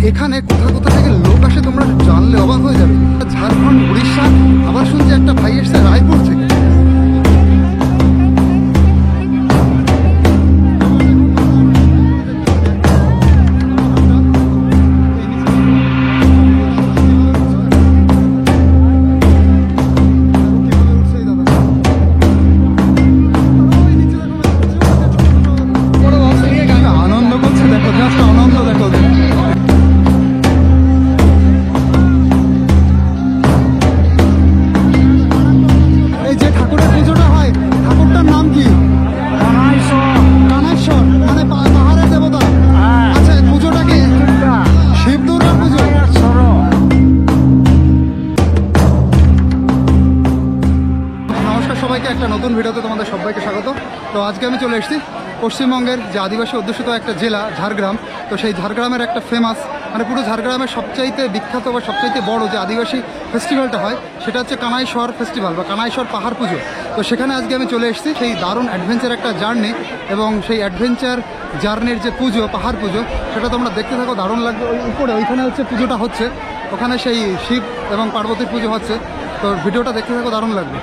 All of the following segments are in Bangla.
এখানে কোথা কোথা থেকে লোক আসে তোমরা জানলে অবাক হয়ে যাবে। ঝাড়খণ্ড, উড়িষ্যা, আবার শুনছি একটা ভাই এসছে রায়পুর থেকে। আনন্দ করছে দেখো, জাস্ট আনন্দ দেখো। এই যে ঠাকুরের পুজোটা হয়, ঠাকুরটার নাম কি? কানাইশ্বর, মানে পাহাড়ের দেবতা। আচ্ছা, পুজোটা কি শিব দুর্গার পুজো? নমস্কার সবাইকে, একটা নতুন ভিডিওতে তোমাদের সবাইকে স্বাগত। তো আজকে আমি চলে এসেছি পশ্চিমবঙ্গের যে আদিবাসী অধ্যুষিত একটা জেলা ঝাড়গ্রাম। তো সেই ঝাড়গ্রামের একটা ফেমাস, মানে পুরো ঝাড়গ্রামের সবচাইতে বিখ্যাত বা সবচাইতে বড় যে আদিবাসী ফেস্টিভ্যালটা হয় সেটা হচ্ছে কানাইশ্বর ফেস্টিভ্যাল বা কানাইশ্বর পাহাড় পুজো। তো সেখানে আজকে আমি চলে এসেছি। সেই দারুণ অ্যাডভেঞ্চার একটা জার্নি, এবং সেই অ্যাডভেঞ্চার জার্নির যে পুজো, পাহাড় পুজো, সেটা তোমরা দেখতে থাকো, দারুণ লাগবে। ওই উপরে ওইখানে হচ্ছে পুজোটা হচ্ছে, ওখানে সেই শিব এবং পার্বতীর পুজো হচ্ছে। তো ভিডিওটা দেখতে থাকো, দারুণ লাগবে।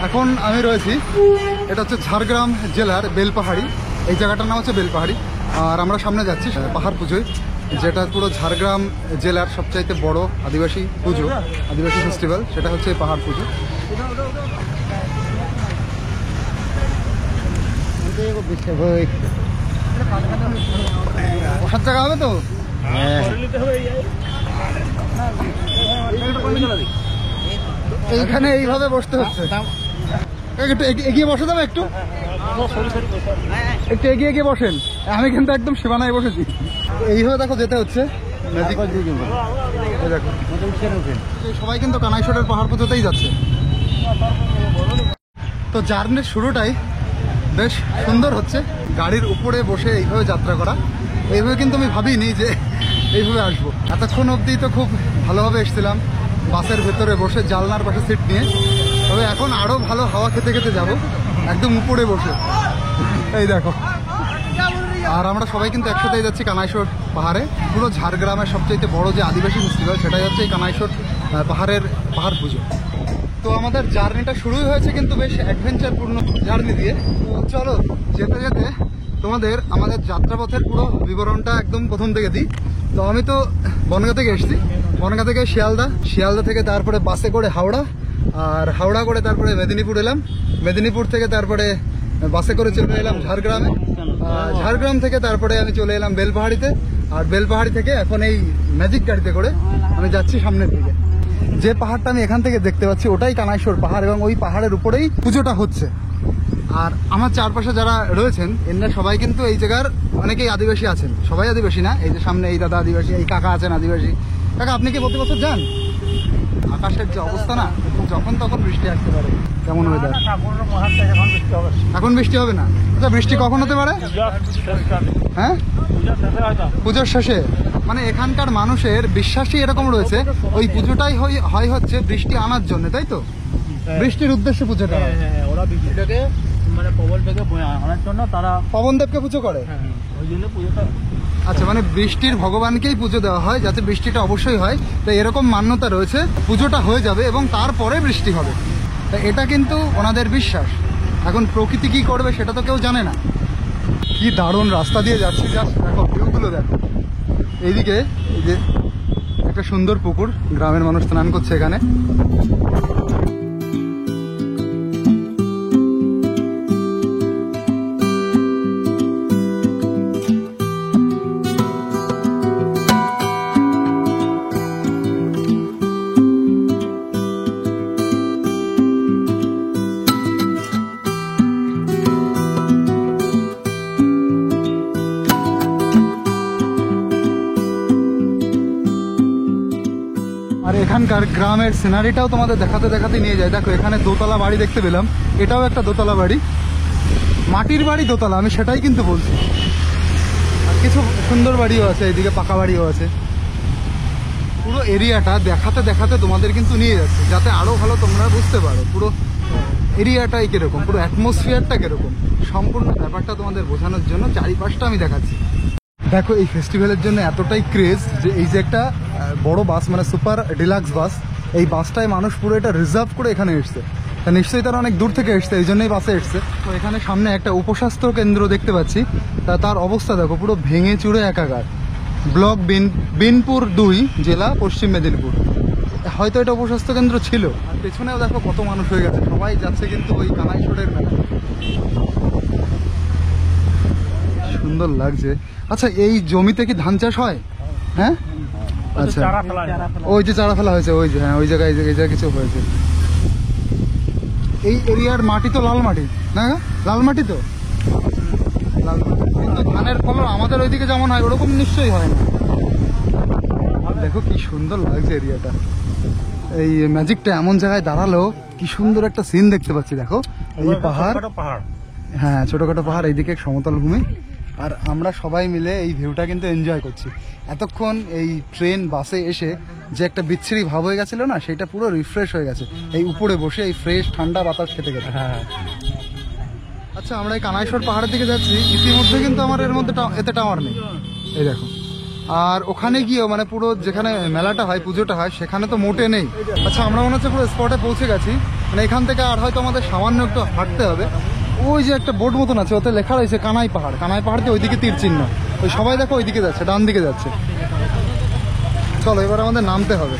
এখন আমি রয়েছি, এটা হচ্ছে ঝাড়গ্রাম জেলার বেলপাহাড়ি। এই জায়গাটার নাম হচ্ছে বেলপাহাড়ি। আর আমরা সামনে যাচ্ছি পাহাড় পুজোয়, যেটা পুরো ঝাড়গ্রাম জেলার সবচাইতে বড় আদিবাসী পুজো, আদিবাসী ফেস্টিভ্যাল, সেটা হচ্ছে পাহাড় পুজো। বসার জায়গা হবে তো? এইখানে এইভাবে বসতে হচ্ছে। একটু এগিয়ে বসে যাবে, একটু একটু এগিয়ে গিয়ে বসেন। আমি কিন্তু একদম সীমানায় বসেছি। এইভাবে দেখো যেতে হচ্ছে। দেখো সবাই কিন্তু কানাইশ্বরের পাহাড় পুজোতেই যাচ্ছে। তো জার্নির শুরুটাই বেশ সুন্দর হচ্ছে, গাড়ির উপরে বসে এইভাবে যাত্রা করা। এইভাবে কিন্তু আমি ভাবিনি যে এইভাবে আসবো। এতক্ষণ অবধি তো খুব ভালোভাবে এসেছিলাম বাসের ভেতরে বসে, জানলার পাশে সিট নিয়ে। তবে এখন আরও ভালো হাওয়া খেতে খেতে যাব, একদম উপরে বসে। এই দেখো, আর আমরা সবাই কিন্তু একসাথেই যাচ্ছি কানাইশ্বর পাহাড়ে। পুরো ঝাড়গ্রামের সবচেয়ে বড় যে আদিবাসী ফেস্টিভ্যাল, সেটাই হচ্ছে এই কানাইশ্বর পাহাড় পুজো। তো আমাদের জার্নিটা শুরুই হয়েছে কিন্তু বেশ অ্যাডভেঞ্চারপূর্ণ জার্নি দিয়ে। তো চলো যেতে যেতে তোমাদের আমাদের যাত্রাপথের পুরো বিবরণটা একদম প্রথম থেকে দিই। তো আমি তো বনগাঁ থেকে এসেছি, বনগাঁ থেকে শিয়ালদা থেকে তারপরে বাসে করে হাওড়া, আর হাওড়া করে তারপরে মেদিনীপুর এলাম, মেদিনীপুর থেকে তারপরে বাসে করে চলে এলাম ঝাড়গ্রামে, ঝাড়গ্রাম থেকে তারপরে আমি চলে এলাম বেলপাহাড়িতে, আর বেলপাহাড়ি থেকে এখন এই ম্যাজিক গাড়িতে করে আমি যাচ্ছি সামনের দিকে। যে পাহাড়টা আমি এখান থেকে দেখতে পাচ্ছি ওটাই কানাইশ্বর পাহাড়, এবং ওই পাহাড়ের উপরেই পুজোটা হচ্ছে। আর আমার চারপাশে যারা রয়েছেন এনারা সবাই কিন্তু এই জায়গার অনেকেই আদিবাসী আছেন। সবাই আদিবাসী না, এই যে সামনে এই দাদা আদিবাসী, এই কাকা আছেন আদিবাসী। কাকা, আপনি কি প্রতি বছর যান? আকাশের যে অবস্থা না, যখন তখন বৃষ্টি আসতে পারে, কেমন ওয়েদার। এখন বৃষ্টি হবে না? আচ্ছা, বৃষ্টি কখন হতে পারে? হ্যাঁ, পুজোর শেষে। মানে এখানকার মানুষের বিশ্বাসই এরকম রয়েছে, ওই পুজোটাই হয় হচ্ছে বৃষ্টি আনার জন্য, তাই তো? বৃষ্টির উদ্দেশ্যে পুজোটা হয়। ওরা বৃষ্টিটাকে মানে পবনটাকে আনার জন্য তারা পবনদেবকে পুজো করে। ওই জন্য পুজোটা। আচ্ছা, মানে বৃষ্টির ভগবানকেই পুজো দেওয়া হয়, যাতে বৃষ্টিটা অবশ্যই হয়। তাই এরকম মান্যতা রয়েছে, পুজোটা হয়ে যাবে এবং তারপরে বৃষ্টি হবে। তাই এটা কিন্তু ওনাদের বিশ্বাস। এখন প্রকৃতি কি করবে সেটা তো কেউ জানে না। কি দারুণ রাস্তা দিয়ে যাচ্ছি, জাস্ট দেখো ভিউগুলো দেখো। এইদিকে এই যে একটা সুন্দর পুকুর, গ্রামের মানুষ স্নান করছে এখানে। আর এখানকার গ্রামের সিনারিটাও তোমাদের দেখাতে দেখাতে নিয়ে যায়। দেখো এখানে দোতলা বাড়ি দেখতে পেলাম, এটাও একটা দোতলা বাড়ি, মাটির বাড়ি দোতলা, আমি সেটাই কিন্তু বলছি। আর কিছু সুন্দর বাড়িও আছে, এইদিকে পাকা বাড়িও আছে। পুরো এরিয়াটা দেখাতে দেখাতে তোমাদের কিন্তু নিয়ে যাচ্ছে, যাতে আরও ভালো তোমরা বুঝতে পারো পুরো এরিয়াটাই কিরকম, পুরো অ্যাটমসফিয়ারটা কিরকম, সম্পূর্ণ ব্যাপারটা তোমাদের বোঝানোর জন্য চারিপাশটা আমি দেখাচ্ছি। দেখো এই ফেস্টিভ্যালের জন্য এতটাই ক্রেজ যে এই যে একটা বড় বাস মানে সুপার ডিলাক্স বাস, এই বাসটায় মানুষ পুরো এটা রিজার্ভ করে এখানে এসছে। তা নিশ্চয়ই তারা অনেক দূর থেকে এসছে, এই জন্যই বাসে এসছে। তো এখানে সামনে একটা উপস্বাস্থ্য কেন্দ্র দেখতে পাচ্ছি, তা তার অবস্থা দেখো পুরো ভেঙে চুরে একাকার। ব্লক বিনপুর 2, জেলা পশ্চিম মেদিনীপুর। হয়তো এটা উপস্বাস্থ্য কেন্দ্র ছিল। আর পেছনেও দেখো কত মানুষ হয়ে গেছে, সবাই যাচ্ছে কিন্তু ওই কানাইশোরের মেলা। সুন্দর লাগছে। আচ্ছা এই জমিতে কি ধান চাষ হয়? হ্যাঁ আচ্ছা, ওই যে চারা ফেলা হয়েছে, ওই যে হ্যাঁ ওই জায়গায় এই জায়গায় কিছু হয়েছে। এই এরিয়ার মাটি তো লাল মাটি না? লাল মাটি তো, লাল মাটি। কিন্তু ধানের ফলন আমাদের ওইদিকে যেমন হয় ওরকম নিশ্চয়ই হয় না। দেখো কি সুন্দর লাগছে এরিয়াটা। এই ম্যাজিকটা এমন জায়গায় দাঁড়ালো, কি সুন্দর একটা সিন দেখতে পাচ্ছি। দেখো এই পাহাড়, হ্যাঁ ছোটখাটো পাহাড়, এইদিকে সমতল ভূমি, আর আমরা সবাই মিলে এই ভিউটা কিন্তু এনজয় করছি। এতক্ষণ এই ট্রেন বাসে এসে যে একটা বিচ্ছিরি ভাব হয়ে গেছিল না, সেটা পুরো রিফ্রেশ হয়ে গেছে এই উপরে বসে এই ফ্রেশ ঠান্ডা বাতাস খেতে খেতে। হ্যাঁ আচ্ছা, আমরা এই কানাইশোর পাহাড়ের দিকে যাচ্ছি। ইতিমধ্যে কিন্তু আমার এর মধ্যে এতে টাওয়ার নেই, এই দেখো। আর ওখানে গিয়েও মানে পুরো যেখানে মেলাটা হয়, পুজোটা হয়, সেখানে তো মোটে নেই। আচ্ছা আমরা মনে হচ্ছে পুরো স্পটে পৌঁছে গেছি। মানে এখান থেকে আর হয়তো আমাদের সামান্য একটু হাঁটতে হবে। ওই যে একটা বোর্ড মতন আছে, ওতে লেখা রয়েছে কানাই পাহাড়। কানাই পাহাড় দিয়ে ওইদিকে তীর চিহ্ন। ওই সবাই দেখো ওইদিকে যাচ্ছে, ডান দিকে যাচ্ছে। চলো এবার আমাদের নামতে হবে।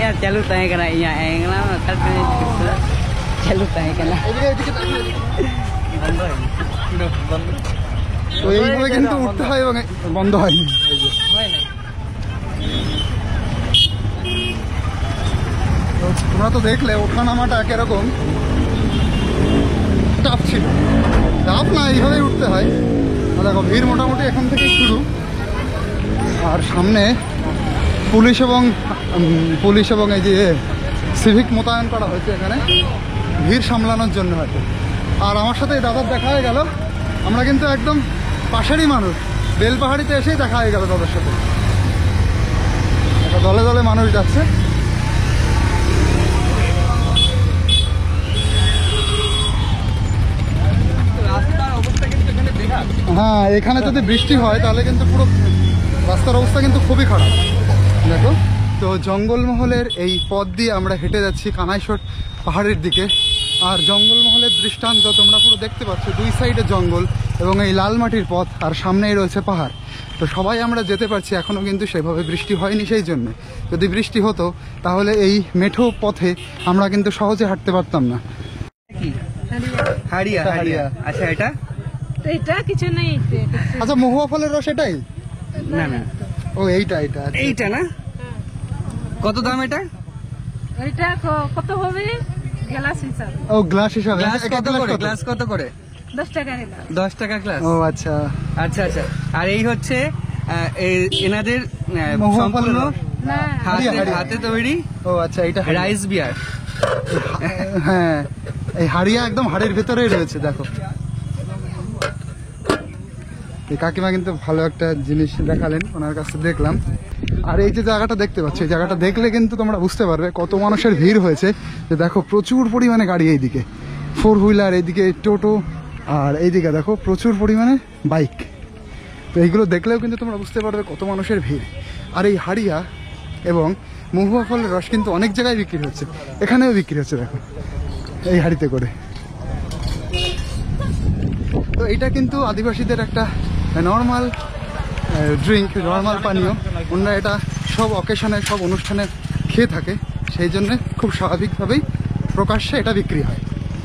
यार चालू तय करा यहाँ आएगा ना चालू तय करा তো এইভাবে কিন্তু উঠতে হয় এবং বন্ধ হয়নি। তোমরা তো দেখলে ওঠা নামাটা কিরকম টাফ ছিল। টাফ না, এইভাবেই উঠতে হয়। দেখো ভিড় মোটামুটি এখান থেকেই শুরু। আর সামনে পুলিশ এবং এই যে সিভিক মোতায়েন করা হয়েছে এখানে ভিড় সামলানোর জন্য হয়তো। আর আমার সাথে এই দাদার দেখা হয়ে গেল। আমরা কিন্তু একদম পাশেরই মানুষ, বেলপাহাড়িতে এসেই দেখা হয়ে গেল দাদার সাথে। একটা দলে দলে মানুষ যাচ্ছে। হ্যাঁ এখানে যদি বৃষ্টি হয় তাহলে কিন্তু পুরো রাস্তার অবস্থা কিন্তু খুবই খারাপ। দেখো তো জঙ্গলমহলের এই পথ দিয়ে আমরা হেঁটে যাচ্ছি কানাইশোর পাহাড়ের দিকে। আর জঙ্গলমহলের দৃষ্টান্ত তোমরা পুরো দেখতে পাচ্ছ, দুই সাইডে জঙ্গল এবং এই লাল মাটির পথ, আর সামনেই রয়েছে পাহাড়। তো সবাই আমরা যেতে পারছি, এখনও কিন্তু সেভাবে বৃষ্টি হয়নি। সেই জন্যে যদি বৃষ্টি হতো তাহলে এই মেঠো পথে আমরা কিন্তু সহজে হাঁটতে পারতাম না। হাড়িয়া হাড়িয়া আচ্ছা এটা এটা কিছু নেই। আচ্ছা মহুয়া ফলের রস এটাই? না না ও এইটা এইটা এইটা না। কত দাম এটা? এটা কত হবে গ্লাস হিসাবে? ও গ্লাস হিসাবে। গ্লাস কত করে? গ্লাস কত করে? 10 টাকা গ্লাস। 10 টাকা গ্লাস। ও আচ্ছা আচ্ছা আচ্ছা। আর এই হচ্ছে এনাদের মহুয়া সম্পূর্ণ ফলের রস। না হাতে তৈরি। ও আচ্ছা এটা রাইস বিয়ার। হ্যাঁ এই হাড়িয়া একদম হাড়ির ভেতরেই রয়েছে। দেখো এই কাকিমা কিন্তু ভালো একটা জিনিস দেখালেন, ওনার কাছে দেখলাম। আর এই যে জায়গাটা দেখতে পাচ্ছ, এই জায়গাটা দেখলে কিন্তু তোমরা বুঝতে পারবে কত মানুষের ভিড় হয়েছে। যে দেখো প্রচুর পরিমাণে গাড়ি, এইদিকে 4 হুইলার, এইদিকে টোটো, আর এইদিকে দেখো প্রচুর পরিমাণে বাইক। তো এইগুলো দেখলেও কিন্তু তোমরা বুঝতে পারবে কত মানুষের ভিড়। আর এই হাড়িয়া এবং মহুয়া ফলের রস কিন্তু অনেক জায়গায় বিক্রি হচ্ছে, এখানেও বিক্রি হচ্ছে দেখো এই হাড়িতে করে। তো এইটা কিন্তু আদিবাসীদের একটা নর্মাল ড্রিঙ্ক, নর্মাল পানীয়। ওনারা এটা সব অকেশনে, সব অনুষ্ঠানে খেয়ে থাকে, সেই জন্য খুব স্বাভাবিকভাবেই প্রকাশ্যে এটা বিক্রি হয়।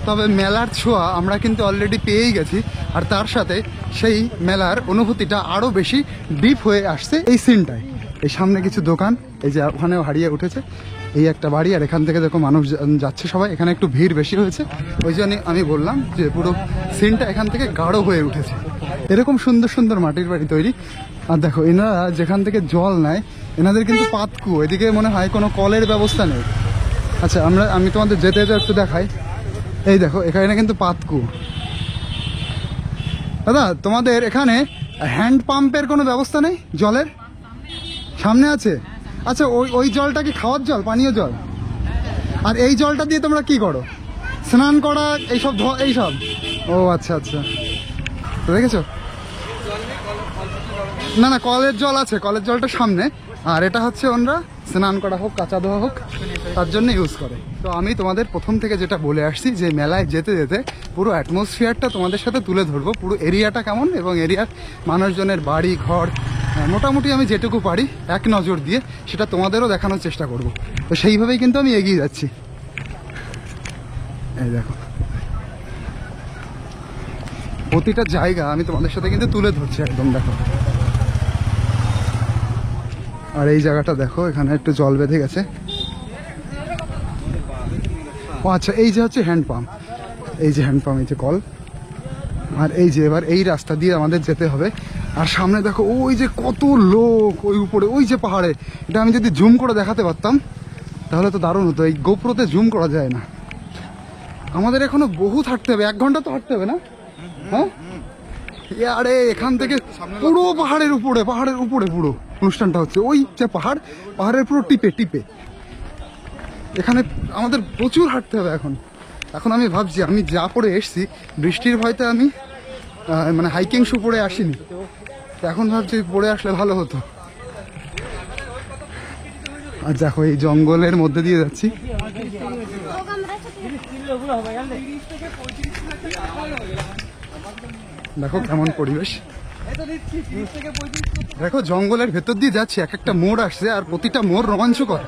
তবে মেলার ছোঁয়া আমরা কিন্তু অলরেডি পেয়েই গেছি, আর তার সাথে সেই মেলার অনুভূতিটা আরও বেশি ডিপ হয়ে আসছে এই সিনটায়। এই সামনে কিছু দোকান, এই যে ওখানেও হারিয়ে উঠেছে, এই একটা বাড়ি, আর এখান থেকে দেখো মানুষ যাচ্ছে সবাই। এখানে একটু ভিড় বেশি হয়েছে, ওই জন্য আমি বললাম যে পুরো সিনটা এখান থেকে গাঢ় হয়ে উঠেছে। এরকম সুন্দর সুন্দর মাটির বাড়ি তৈরি। আর দেখো এনারা যেখান থেকে জল নেয়, এনাদের কিন্তু পাতকু, এদিকে মনে হয় কোনো কলের ব্যবস্থা নেই। আচ্ছা আমি তোমাদের যেতে যেতে একটু দেখাই। এই দেখো এখানে কিন্তু পাতকু, দাদা তোমাদের এখানে হ্যান্ড পাম্পের কোনো ব্যবস্থা নেই জলের? সামনে আছে? আচ্ছা, ওই ওই জলটা কি খাওয়ার জল, পানীয় জল? আর এই জলটা দিয়ে তোমরা কি করো? স্নান করা এইসব এইসব? ও আচ্ছা আচ্ছা, তো দেখেছো? না না, কলের জল আছে, কলের জলটা সামনে, আর এটা হচ্ছে ওনারা স্নান করা হোক, কাঁচা ধোয়া হোক, তার জন্য ইউজ করে। তো আমি তোমাদের প্রথম থেকে যেটা বলে আসছি যে মেলায় যেতে যেতে পুরো অ্যাটমসফিয়ারটা তোমাদের সাথে তুলে ধরবো, পুরো এরিয়াটা কেমন এবং এরিয়ার মানুষজনের বাড়ি ঘর মোটামুটি আমি যেটুকু পারি এক নজর দিয়ে সেটা তোমাদেরও দেখানোর চেষ্টা করব। তো সেইভাবেই কিন্তু আমি এগিয়ে যাচ্ছি। এই দেখো, প্রতিটা জায়গা আমি তোমাদের সাথে কিন্তু তুলে ধরছি একদম, দেখো। আর এই জায়গাটা দেখো, এখানে একটু জল বেঁধে গেছে। ও আচ্ছা, এই যে হচ্ছে হ্যান্ড পাম্প, এই যে হ্যান্ড পাম্প, এই যে কল। আর এই যে এবার এই রাস্তা দিয়ে আমাদের যেতে হবে। আর সামনে দেখো ওই যে কত লোক, ওই উপরে ওই যে পাহাড়ে, এটা আমি যদি জুম করে দেখাতে পারতাম তাহলে তো দারুণ হতো। এই গোপ্রোতে জুম করা যায় না। আমাদের এখনো বহুত হাঁটতে হবে, 1 ঘন্টা তো হাঁটতে হবে না? হ্যাঁ, আরে এখান থেকে পুরো পাহাড়ের উপরে পুরো অনুষ্ঠানটা হচ্ছে। ওই যে পাহাড়ের পুরো টিপে টিপে এখানে আমাদের প্রচুর হাঁটতে হবে এখন। এখন আমি ভাবছি, আমি যা পরে এসছি বৃষ্টির ভয়তে আমি মানে হাইকিং শু পরে আসিনি, তো এখন ভাবছি পরে আসলে ভালো হতো। আর দেখো এই জঙ্গলের মধ্যে দিয়ে যাচ্ছি। দেখো কেমন পরিবেশ, দেখো জঙ্গলের ভেতর দিয়ে যাচ্ছি, এক একটা মোড় আসছে আর প্রতিটা মোড় রোমাঞ্চকর।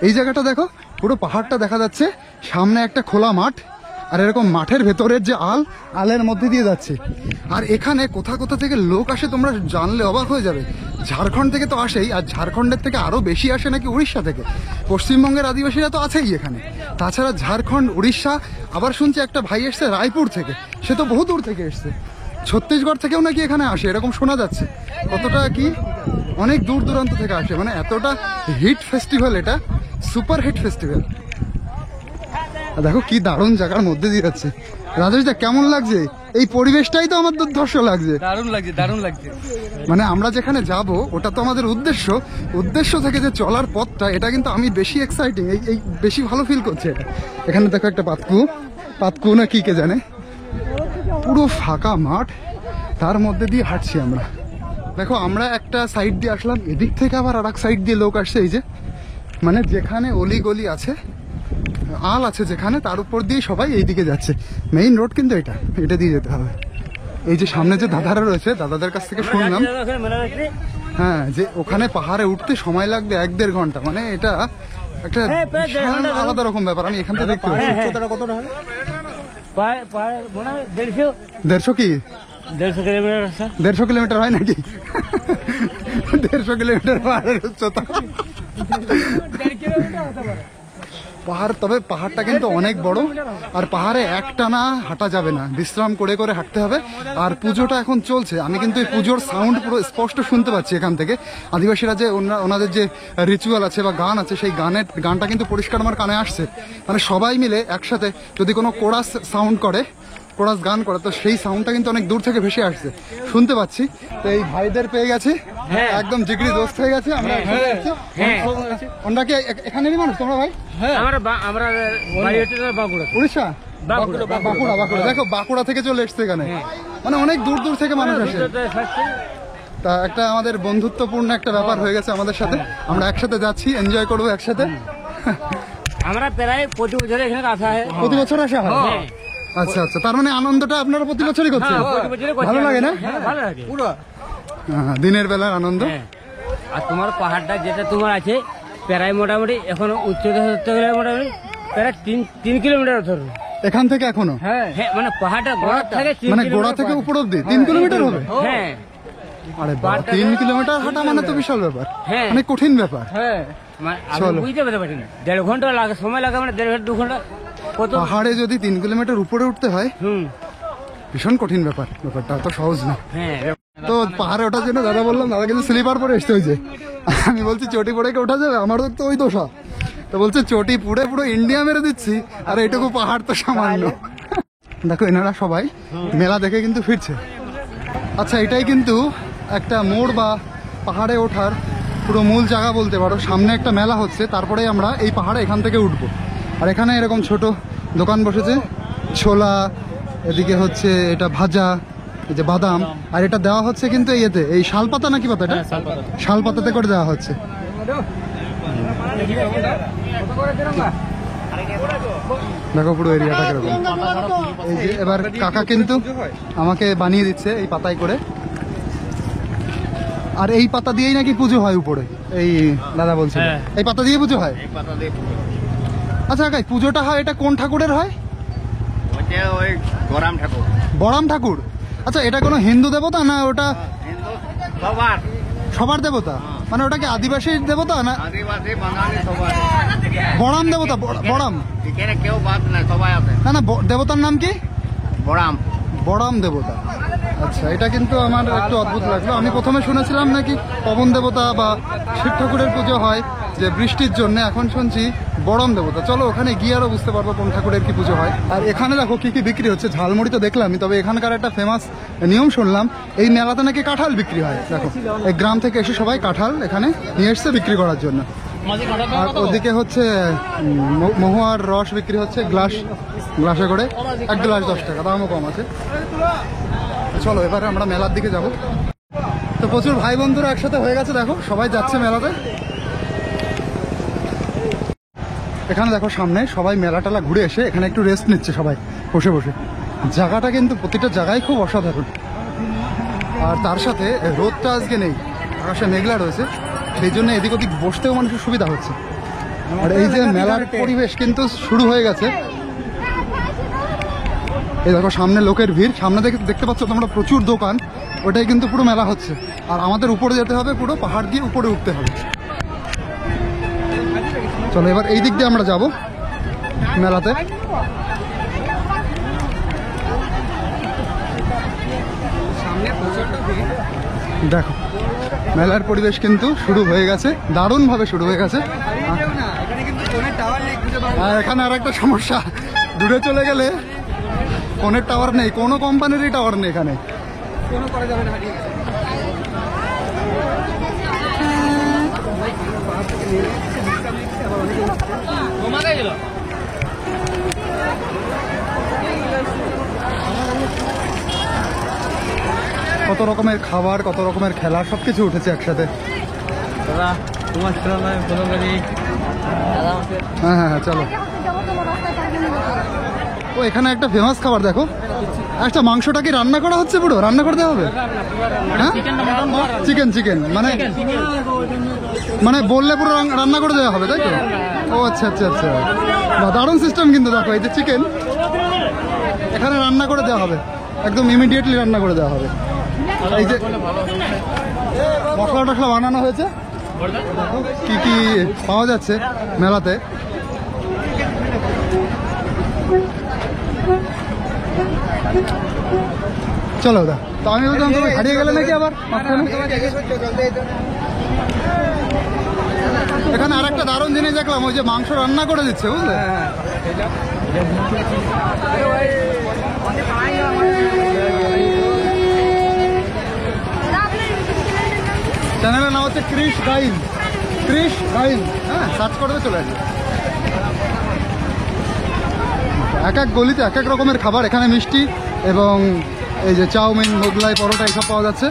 এই জায়গাটা দেখো, পুরো পাহাড়টা দেখা যাচ্ছে, সামনে একটা খোলা মাঠ, আর এরকম মাঠের ভেতরের যে আলের মধ্যে দিয়ে যাচ্ছে। আর এখানে কোথা কোথা থেকে লোক আসে তোমরা জানলে অবাক হয়ে যাবে। ঝাড়খণ্ড থেকে তো আসেই, আর ঝাড়খণ্ডের থেকে আরো বেশি আসে নাকি উড়িষ্যা থেকে। পশ্চিমবঙ্গের আদিবাসীরা তো আছেই এখানে, তাছাড়া ঝাড়খণ্ড, উড়িষ্যা, আবার শুনছি একটা ভাই এসছে রায়পুর থেকে, সে তো বহু দূর থেকে এসছে। ছত্তিশগড় থেকেও নাকি এখানে আসে, এরকম শোনা যাচ্ছে। কতটা কি অনেক দূর দূরান্ত থেকে আসে, মানে এতটা হিট ফেস্টিভ্যাল, এটা সুপার হিট ফেস্টিভ্যাল। দেখো কি দারুণ জায়গার মধ্যে দিয়ে যাচ্ছে। রাজেশ দা, কেমন লাগছে? এই পরিবেশটাই তো আমার দুর্ধর্ষ লাগছে। দারুণ লাগছে। মানে আমরা যেখানে যাব ওটা তো আমাদের উদ্দেশ্য থেকে যে চলার পথটা, এটা কিন্তু আমি বেশি এক্সাইটিং, এই বেশি ভালো ফিল করছি এটা। এখানে দেখো একটা পাতকু না কি কে জানে, পুরো ফাঁকা মাঠ, তার মধ্যে দিয়ে হাঁটছি আমরা। দেখো আমরা একটা সাইড দিয়ে আসলাম, এদিক থেকে আবার আর এক সাইড দিয়ে লোক আসছে। এই যে মানে যেখানে অলি গলি আছে, আল আছে যেখানে, তার উপর দিয়ে সবাই এইদিকে যাচ্ছে। মেইন রোড কিন্তু এটা দিয়ে যেতে হবে। এই যে সামনে যে দাদারা রয়েছে, দাদাদের কাছ থেকে শুনলাম হ্যাঁ, যে ওখানে পাহাড়ে উঠতে সময় লাগবে 1-1.5 ঘন্টা। মানে এটা একটা আলাদা রকম ব্যাপার। আমি এখান থেকে দেখতে পাচ্ছি। 150 কি 150 কিলোমিটার রাস্তা, 150 কিলোমিটার হয় নাকি? 150 কিলোমিটার পাহাড়ের উচ্চতা। পাহাড়, তবে পাহাড়টা কিন্তু অনেক বড়, আর পাহাড়ে একটানা হাঁটা যাবে না, বিশ্রাম করে করে হাঁটতে হবে। আর পুজোটা এখন চলছে, আমি কিন্তু এই পুজোর সাউন্ড পুরো স্পষ্ট শুনতে পাচ্ছি এখান থেকে। আদিবাসীরা যে ওনাদের যে রিচুয়াল আছে বা গান আছে, সেই গানটা কিন্তু পরিষ্কার আমার কানে আসছে। মানে সবাই মিলে একসাথে যদি কোনো কোরাস গান করে, তো সেই সাউন্ডটা কিন্তু অনেক দূর থেকে ভেসে আসছে, শুনতে পাচ্ছি। তো এই ভাইদের পেয়ে গেছি, একদম জিগরি দোস্ত হয়ে গেছে আমরা। ওনারা কি এখানেরই মানুষ তোমরা ভাই? আমরা উড়িষ্যা, বাঁকুড়া। দেখো বাঁকুড়া থেকে চলে এসছে এখানে, মানে অনেক দূর দূর থেকে মানুষ আসে। তা একটা আমাদের বন্ধুত্বপূর্ণ একটা ব্যাপার হয়ে গেছে আমাদের সাথে। আমরা একসাথে যাচ্ছি, এনজয় করবো একসাথে। আমরা প্রায় প্রতি বছর এখানে আসা হয়। প্রতি বছর আসা হয়? আচ্ছা আচ্ছা, তার মানে আনন্দটা আপনারা প্রতি বছরই করছেন? ভালো লাগে না? ভালো লাগে পুরো দিনের বেলার আনন্দ। আর তোমার পাহাড়টা যেটা তোমার আছে প্রায় মোটামুটি এখন উচ্চতা ধরতে গেলে মোটামুটি প্রায় 3 কিলোমিটার ধরুন এখান থেকে এখনো। হ্যাঁ, মানে পাহাড়টা গোড়া থেকে মানে গোড়া থেকে উপর অব্দি 3 কিলোমিটার হবে? হ্যাঁ। আরে বাবা, 3 কিলোমিটার হাঁটা মানে তো বিশাল ব্যাপার, অনেক কঠিন ব্যাপার। হ্যাঁ, আমি বুঝতে পারি না, 1.5 ঘন্টা লাগে, সময় লাগে, মানে 1.5-2 ঘন্টা। পাহাড়ে যদি 3 কিলোমিটার উপরে উঠতে হয়, ভীষণ কঠিন ব্যাপারটা তো সহজ না। তো পাহাড়ে ওঠার জন্য দাদা বললাম, দাদা কিন্তু স্লিপার পরে এসতে হয়েছে। আমি বলছি চটি পরে ওঠা যাবে? আমার তো ওই দোষা। তো বলছে চটি পুড়ে পুরো ইন্ডিয়া মেরে দিচ্ছি, আর এইটুকু পাহাড় তো সামান্য। দেখো এনারা সবাই মেলা দেখে কিন্তু ফিরছে। আচ্ছা, এটাই কিন্তু একটা মোড় বা পাহাড়ে ওঠার পুরো মূল জায়গা বলতে পারো। সামনে একটা মেলা হচ্ছে, তারপরে আমরা এই পাহাড়ে এখান থেকে উঠবো। আর এখানে এরকম ছোট দোকান বসেছে, ছোলা, এদিকে হচ্ছে এটা ভাজা, এই যে বাদাম, আর এটা দেওয়া হচ্ছে কিন্তু ইয়েতে, এই শালপাতা নাকি পাতা, এটা শালপাতাতে করে দেওয়া হচ্ছে। দেখো পুরো এরিয়াটা কিরকম। এই যে এবার কাকা কিন্তু আমাকে বানিয়ে দিচ্ছে এই পাতায় করে, আর এই পাতা দিয়েই নাকি পুজো হয় উপরে, এই দাদা বলছে এই পাতা দিয়ে পুজো হয়। আচ্ছা কাকা, পুজোটা হয় এটা কোন ঠাকুরের হয়? ওই গরাম ঠাকুর। বড়াম ঠাকুর। আচ্ছা, এটা কোনো হিন্দু দেবতা না ওটা সবার সবার দেবতা? মানে ওটা কি আদিবাসী দেবতা না আদিবাসী বাঙালি সবার, বড়াম দেবতা? বড়াম এখানে কেউ বাদ নাই, সবাই আছে। না না, দেবতার নাম কি? বড়াম। বড়াম দেবতা। আচ্ছা, এটা কিন্তু আমার একটু অদ্ভুত লাগলো। আমি প্রথমে শুনেছিলাম নাকি পবন দেবতা বা শিব ঠাকুরের পুজো হয় যে বৃষ্টির জন্য, এখন শুনছি বড়াম দেবতা। চলো ওখানে গিয়ে আরো বুঝতে পারবো কোন ঠাকুরের কি পুজো হয়। আর এখানে দেখো কি কি বিক্রি হচ্ছে। ঝালমুড়ি তো দেখলামই, তবে এখানকার একটা ফেমাস নিয়ম শুনলাম, এই মেলাতে নাকি কাঁঠাল বিক্রি হয়। দেখো এই গ্রাম থেকে এসে সবাই কাঁঠাল এখানে নিয়ে এসছে বিক্রি করার জন্য। আর ওদিকে হচ্ছে মহুয়ার রস বিক্রি হচ্ছে গ্লাসে করে, 1 গ্লাস 10 টাকা, দামও কম আছে। চলো এবারে আমরা মেলার দিকে যাব। তো প্রচুর ভাই বন্ধুরা একসাথে হয়ে গেছে, দেখো সবাই যাচ্ছে মেলাতে। এখানে দেখো সামনে সবাই মেলা টেলা ঘুরে এসে এখানে একটু রেস্ট নিচ্ছে সবাই বসে বসে। জায়গাটা কিন্তু প্রতিটা জায়গায় খুব অসাধারণ। আর তার সাথে রোদটা আজকে নেই, আকাশে মেঘলা রয়েছে, সেই জন্য এদিক ওদিক বসতেও মানুষের সুবিধা হচ্ছে। আর এই যে মেলার পরিবেশ কিন্তু শুরু হয়ে গেছে। এই দেখো সামনে লোকের ভিড়, সামনে দেখতে পাচ্ছ তোমরা প্রচুর দোকান, ওটাই কিন্তু পুরো মেলা হচ্ছে। আর আমাদের উপরে যেতে হবে, পুরো পাহাড় দিয়ে উপরে উঠতে হবে। চলো এবার এই দিক দিয়ে আমরা যাব মেলাতে। দেখো মেলার পরিবেশ কিন্তু শুরু হয়ে গেছে, দারুণভাবে শুরু হয়ে গেছে। আর এখানে আর একটা সমস্যা, দূরে চলে গেলে ফোনের টাওয়ার নেই, কোনো কোম্পানিরই টাওয়ার নেই এখানে। কত রকমের খাবার, কত রকমের খেলা, সবকিছু উঠেছে একসাথে। হ্যাঁ হ্যাঁ হ্যাঁ, চলো। ও এখানে একটা ফেমাস খাবার দেখো, একটা মাংসটা কি রান্না করা হচ্ছে, পুরো রান্না করতে হবে? হ্যাঁ, চিকেন মানে বললে পুরো রান্না করে দেওয়া হবে, তাই তো? ও আচ্ছা আচ্ছা আচ্ছা, দারুণ সিস্টেম কিন্তু। দেখো এই যে চিকেন এখানে রান্না করে দেওয়া হবে, একদম ইমিডিয়েটলি রান্না করে দেওয়া হবে। এই যে মশলা টশলা বানানো হয়েছে, কি কি পাওয়া যাচ্ছে মেলাতে। চলো দা, তো আমি বলতাম তুমি হারিয়ে গেলে নাকি আবার। এখানে আর একটা দারুণ জিনিস দেখলাম, ওই যে মাংস রান্না করে দিচ্ছে, বুঝলে? চ্যানেলের নাম হচ্ছে ক্রিশ গাইল, হ্যাঁ, সার্চ করবে চলে আসবে। এক এক গলিতে এক এক রকমের খাবার, এখানে মিষ্টি এবং এই যে চাউমিন, মোগলাই, পরোটা এইসব পাওয়া যাচ্ছে।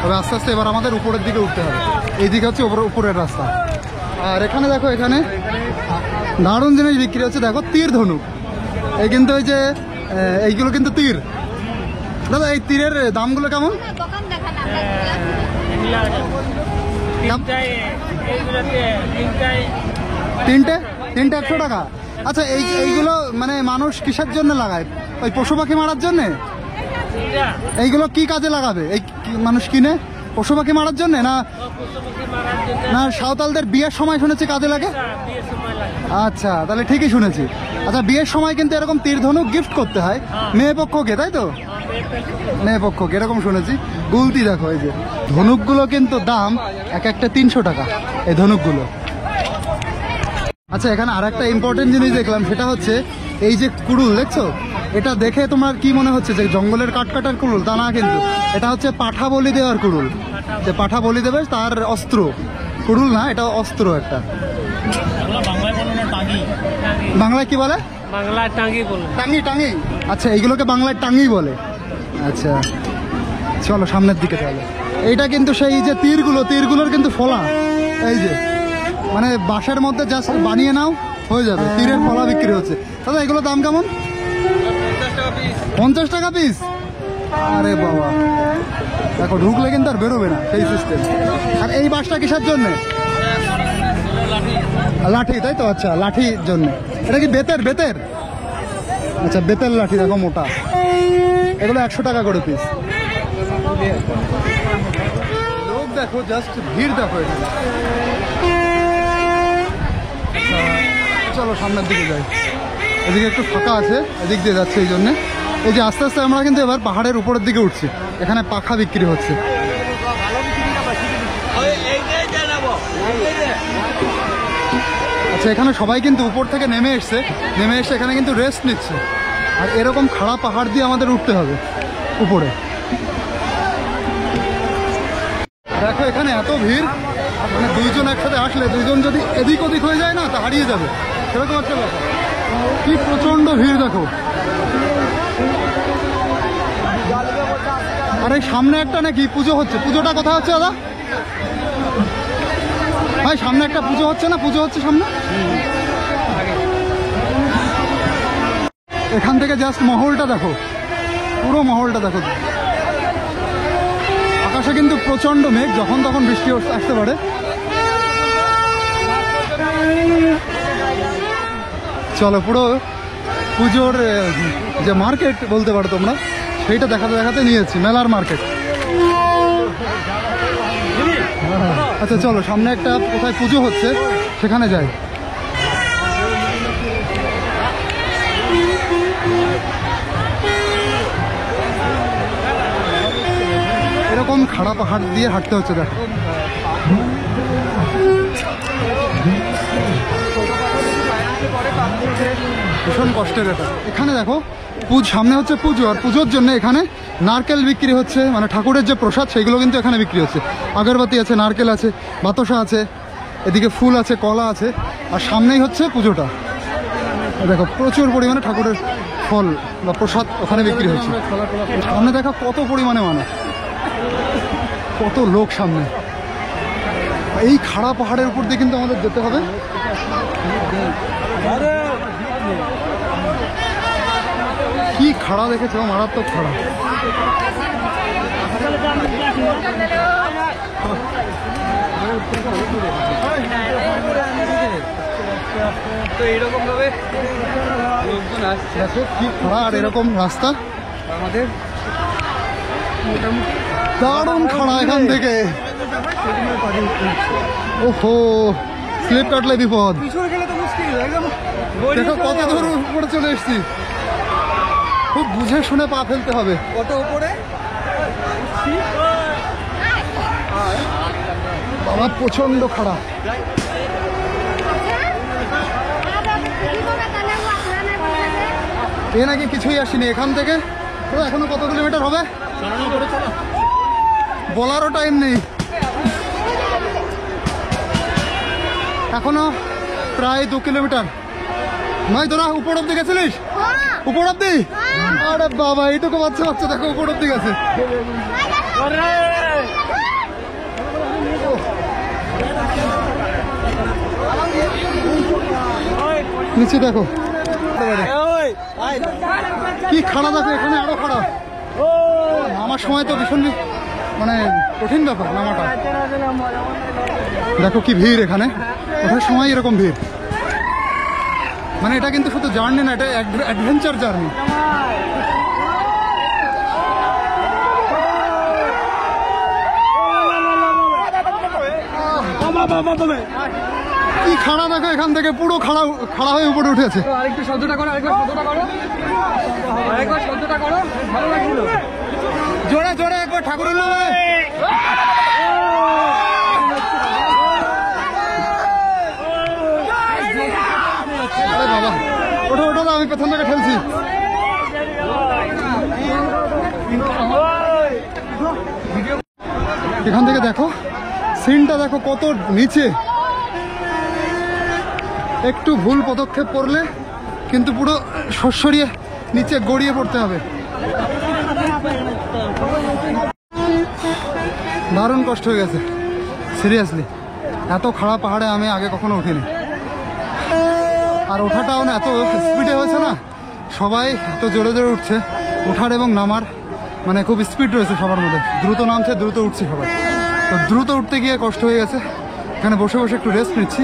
তবে আস্তে আস্তে এবার আমাদের উপরের দিকে উঠতে হবে, এই দিকে হচ্ছে উপরের রাস্তা। আর এখানে দেখো, এখানে দারুণ জিনিস বিক্রি হচ্ছে। দেখো তীর ধনুক, এই কিন্তু ওই যে এইগুলো কিন্তু তীর। দাদা এই তীরের দামগুলো কেমন? তিনটে 100 টাকা। আচ্ছা এইগুলো মানে মানুষ কিসের জন্য লাগায়? ওই পশু পাখি মারার জন্য? এইগুলো কি কাজে লাগাবে এই মানুষ কিনে? পশু পাখি মারার জন্য না না সাঁওতালদের বিয়ের সময় শুনেছি কাজে লাগে। আচ্ছা তাহলে ঠিকই শুনেছি। আচ্ছা বিয়ের সময় কিন্তু এরকম তীর ধনুক গিফট করতে হয় মেয়ে পক্ষকে, তাই তো? মেয়ে পক্ষকে এরকম শুনেছি। গুলতি দেখো, এই যে ধনুকগুলো কিন্তু দাম এক একটা 300 টাকা এই ধনুকগুলো। আচ্ছা, এখানে আর একটা ইম্পর্টেন্ট জিনিস দেখলাম, সেটা হচ্ছে এই যে কুড়ুল দেখছো, এটা দেখে তোমার কি মনে হচ্ছে যে জঙ্গলের কাঠকাটার কুড়ুল? তা না, কিন্তু এটা হচ্ছে পাঠা বলি দেওয়ার কুড়ুল। যে পাঠা বলি দেবে তার অস্ত্র, কুড়ুল না, এটা অস্ত্র একটা। বাংলায় কি বলে? বাংলায় টাঙ্গি বলে। টাঙ্গি, টাঙ্গি। আচ্ছা, এইগুলোকে বাংলায় টাঙ্গি বলে। আচ্ছা, চলো সামনের দিকে চলো। এইটা কিন্তু সেই যে তীরগুলোর কিন্তু ফলা, এই যে মানে বাঁশের মধ্যে জাস্ট বানিয়ে নাও, হয়ে যাবে। তীরের ফলা বিক্রি হচ্ছে। দাদা, এগুলো দাম কেমন? 50 টাকা পিস। আরে বাবা, দেখো ঢুকলে কিন্তু আর বেরোবে না, সেই সিস্টেম। আর এই বাঁশটা কিসের জন্য? লাঠি, তাই তো? আচ্ছা, লাঠির জন্য। এটা কি বেতের? আচ্ছা, বেতের লাঠি, দেখো মোটা। এগুলো 100 টাকা করে পিস। লোক দেখো, জাস্ট ভিড় দেখো এখানে। চলো সামনের দিকে যাই। এদিকে একটু ফাঁকা আছে, এদিক দিয়ে যাচ্ছে এই জন্যে। এই যে আস্তে আস্তে আমরা কিন্তু এবার পাহাড়ের উপরের দিকে উঠছি। এখানে পাখা বিক্রি হচ্ছে। আচ্ছা, এখানে সবাই কিন্তু উপর থেকে নেমে এসে এখানে কিন্তু রেস্ট নিচ্ছে। আর এরকম খাড়া পাহাড় দিয়ে আমাদের উঠতে হবে উপরে। দেখো এখানে এত ভিড়, মানে দুইজন একসাথে আসলে, দুইজন যদি এদিক ওদিক হয়ে যায় না, তা হারিয়ে যাবে, সেরকম একটা ব্যাপার। কি প্রচন্ড ভিড় দেখো। আর এই সামনে একটা নাকি পুজো হচ্ছে। পুজোটা কোথায় হচ্ছে দাদা? ভাই, সামনে একটা পুজো হচ্ছে না? পুজো হচ্ছে সামনে। এখান থেকে জাস্ট মহলটা দেখো, পুরো মহলটা দেখো। আকাশে কিন্তু প্রচন্ড মেঘ, যখন তখন বৃষ্টি আসতে পারে। চলো, পুরো পুজোর যে মার্কেট বলতে পারো তোমরা, সেইটা দেখাতে নিয়েছি, মেলার মার্কেট। আচ্ছা, চলো সামনে একটা কোথায় পুজো হচ্ছে সেখানে যাই। এরকম খাড়া পাহাড় দিয়ে হাঁটতে হচ্ছে, দেখো। ভীষণ কষ্টের এটা। এখানে দেখো সামনে হচ্ছে পুজো, আর পুজোর জন্য এখানে নারকেল বিক্রি হচ্ছে, মানে ঠাকুরের যে প্রসাদ সেগুলো কিন্তু এখানে বিক্রি হচ্ছে। আগরবাতি আছে, নারকেল আছে, বাতাসা আছে, এদিকে ফুল আছে, কলা আছে, আর সামনেই হচ্ছে পুজোটা। দেখো প্রচুর পরিমাণে ঠাকুরের ফল বা প্রসাদ ওখানে বিক্রি হচ্ছে। সামনে দেখো কত পরিমাণে মানুষ, কত লোক সামনে। এই খাড়া পাহাড়ের উপর দিয়ে কিন্তু আমাদের যেতে হবে। কি খাড়া দেখেছো, মারাত্মক খাড়া। এইরকম ভাবে লোকজন আসছে, কি খাড়া, আর এরকম রাস্তা আমাদের দারুণ খাড়া এখান থেকে। ওহো, স্লিপ কাটলে বিপদ। দেখো কত দূর উপরে চলে এসছি। খুব বুঝে শুনে পা ফেলতে হবে। কত উপরে বাবা, প্রচন্ড খাড়া। এ নাকি কিছুই আসেনি এখান থেকে। এখনো কত কিলোমিটার হবে বলারও টাইম নেই। এখনো প্রায় 2 কিলোমিটার। নয়, তোরা উপর অব্দি গেছিলিস? উপর অব্দি? আরে বাবা, এইটুকু বাচ্চা দেখো উপর অব্দি গেছে। নিচে দেখো কি খাড়া, দেখো এখানে আরো খাড়া। নামার সময় তো ভীষণ মানে কঠিন ব্যাপার নামাটা। দেখো কি ভিড় এখানে, ওঠার সময় এরকম ভিড়। মানে এটা কিন্তু শুধু জার্নি না, এটা অ্যাডভেঞ্চার জার্নি। কি খাড়া দেখো, এখান থেকে পুরো খাড়া হয়ে উপরে উঠেছে। আরেকটু শব্দটা করো, আরেকবার শব্দটা করো, ভালো লাগছিল। জোরে জোরে একবার ঠাকুরের নামে। আমি পেছন থেকে ঠেলছি। এখান থেকে দেখো সিনটা দেখো কত নিচে, একটু ভুল পদক্ষেপ করলে কিন্তু পুরো সরসরিয়ে নিচে গড়িয়ে পড়তে হবে। দারুণ কষ্ট হয়ে গেছে সিরিয়াসলি, এত খারাপ পাহাড়ে আমি আগে কখনো উঠিনি। আর ওঠাটাও না এত স্পিডে হয়েছে না, সবাই এত জোরে জোরে উঠছে, ওঠার এবং নামার মানে খুব স্পিড রয়েছে সবার মধ্যে, দ্রুত নামছে দ্রুত উঠছে সবাই। তো দ্রুত উঠতে গিয়ে কষ্ট হয়ে গেছে, এখানে বসে বসে একটু রেস্ট নিচ্ছি।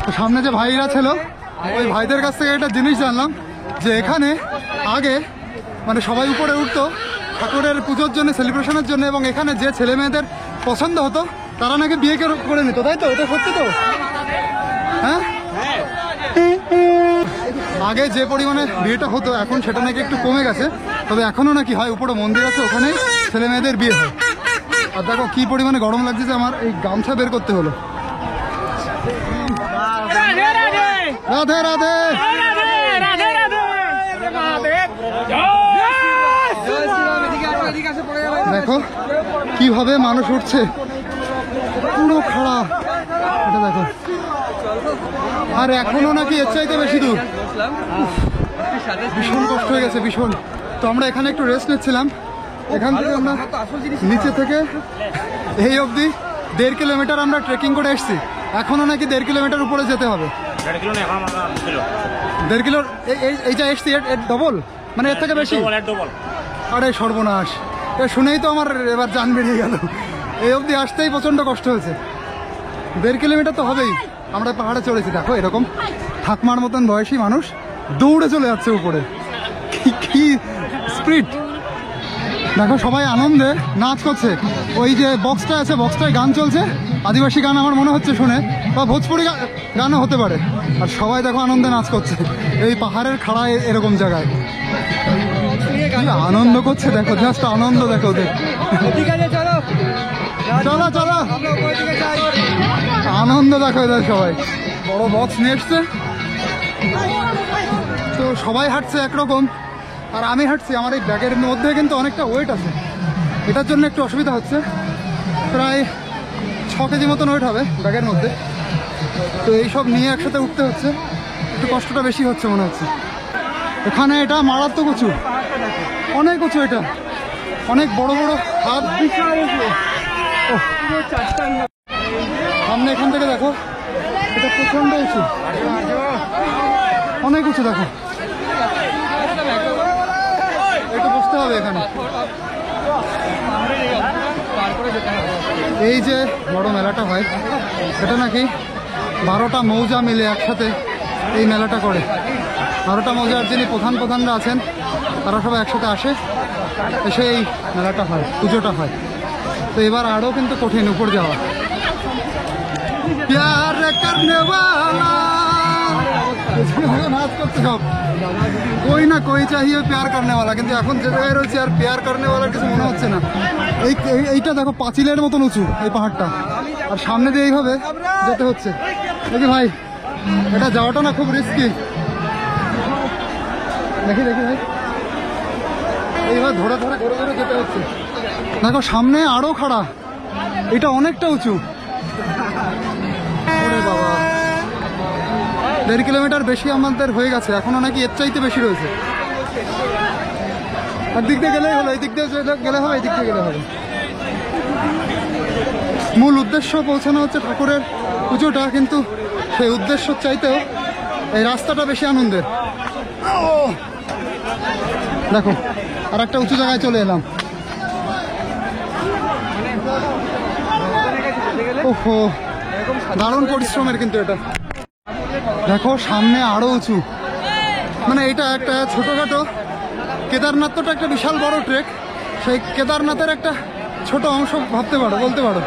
তো সামনে যে ভাইরা ছিল ওই ভাইদের কাছ থেকে একটা জিনিস জানলাম যে এখানে আগে মানে সবাই উপরে উঠতো ঠাকুরের পুজোর জন্য, সেলিব্রেশনের জন্য, এবং এখানে যে ছেলে মেয়েদের পছন্দ হতো তারা নাকি বিয়ে করে নিত, তাই তো? এটা সত্যি তো? হ্যাঁ, আগে যে পরিমাণে বিয়েটা হতো এখন সেটা নাকি একটু কমে গেছে, তবে এখনো নাকি হয়, উপরে মন্দির আছে ওখানে ছেলে মেয়েদের বিয়ে হয়। আর দেখো কি পরিমাণে গরম লাগছে যে আমার এই গামছা বের করতে হলো। রাধে রাধে। দেখো কিভাবে মানুষ উঠছে, পুরো খারাপ, এটা দেখো। আর এখনো নাকি এর চাইতে বেশি দূর, ভীষণ কষ্ট হয়ে গেছে ভীষণ। তো আমরা এখানে একটু রেস্ট নিচ্ছিলাম, এখান থেকে আমরা নিচে থেকে এই অবধি 1.5 কিলোমিটার আমরা ট্রেকিং করে এসেছি, এখনো নাকি 1.5 কিলোমিটার উপরে যেতে হবে। 1.5 কিলো এইটা এসছি এর ডবল, মানে এর থেকে বেশি। আরে সর্বনাশ, এ শুনেই তো আমার এবার জান বেরিয়ে গেল। এই অবধি আসতেই প্রচণ্ড কষ্ট হয়েছে, 1.5 কিলোমিটার তো হবেই। আমরা পাহাড়ে চড়েছি, দেখো এরকম ঠাকমার মতন বয়সী মানুষ দৌড়ে চলে যাচ্ছে উপরে, কি স্পিড দেখো। সবাই আনন্দে নাচ করছে, ওই যে বক্সটা আছে বক্সটায় গান চলছে, আদিবাসী গান আমার মনে হচ্ছে শুনে, বা ভোজপুরি গানও হতে পারে। আর সবাই দেখো আনন্দে নাচ করছে এই পাহাড়ের খাড়ায় এরকম জায়গায়, আনন্দ করছে দেখো, জাস্ট আনন্দ দেখো ওদের। চলো চলো, আনন্দ দেখো এদের, সবাই বড় বক্স নিয়ে এসছে। তো সবাই হাঁটছে একরকম, আর আমি হাঁটছি, আমার এই ব্যাগের মধ্যে কিন্তু অনেকটা ওয়েট আছে, এটার জন্য একটু অসুবিধা হচ্ছে। প্রায় 6 কেজি মতন ওয়েট হবে ব্যাগের মধ্যে। তো এইসব নিয়ে একসাথে উঠতে হচ্ছে, একটু কষ্টটা বেশি হচ্ছে মনে হচ্ছে। এখানে এটা মারাত্মক উঁচু, অনেক উঁচু, এটা অনেক বড় বড় হাত। সামনে এখান থেকে দেখো, এটা প্রচন্ড উঁচু, অনেক উঁচু দেখো, একটু বসতে হবে এখানে। এই যে বড় মেলাটা হয়, এটা নাকি 12টা মৌজা মিলে একসাথে এই মেলাটা করে। 12টা মৌজার যিনি প্রধানরা আছেন তারা সবাই একসাথে আসে, এসে এই মেলাটা হয়, পুজোটা হয়। তো এবার আরও কিন্তু কঠিন উপর যাওয়া। প্যার করনে ওয়ালা নাচ করতে সব, কই না কই চাহিয়ে প্যার করনে ওয়ালা, কিন্তু এখন যে জায়গায় রয়েছে আর প্যার করনে ওয়ালার কিছু মনে হচ্ছে না। এইটা দেখো পাঁচিলের মতন উঁচু এই পাহাড়টা, আর সামনে দিয়ে এইভাবে যেতে হচ্ছে। দেখি ভাই, এটা যাওয়াটা না খুব রিস্কি। দেখি ভাই, এইভাবে ধরে যেতে হচ্ছে। দেখো সামনে আরো খাড়া, এটা অনেকটা উঁচু। বাবা, 1.5 কিলোমিটার বেশি আমাদের হয়ে গেছে, এখনো নাকি এর চাইতে বেশি রয়েছে। আর দিক দিয়ে গেলেই হলো, এই দিক দিয়ে গেলে হবে, এই দিক দিয়ে গেলে হবে। মূল উদ্দেশ্য পৌঁছানো হচ্ছে ঠাকুরের পুজোটা, কিন্তু সেই উদ্দেশ্যর চাইতেও এই রাস্তাটা বেশি আনন্দের। দেখো আর একটা উঁচু জায়গায় চলে এলাম। ওহো, দারুণ পরিশ্রমের কিন্তু এটা। দেখো সামনে আরো উঁচু, মানে এটা একটা ছোটখাটো, কেদারনাথ তো একটা বিশাল বড় ট্রেক, সেই কেদারনাথের একটা ছোট অংশ ভাবতে পারো, বলতে পারো।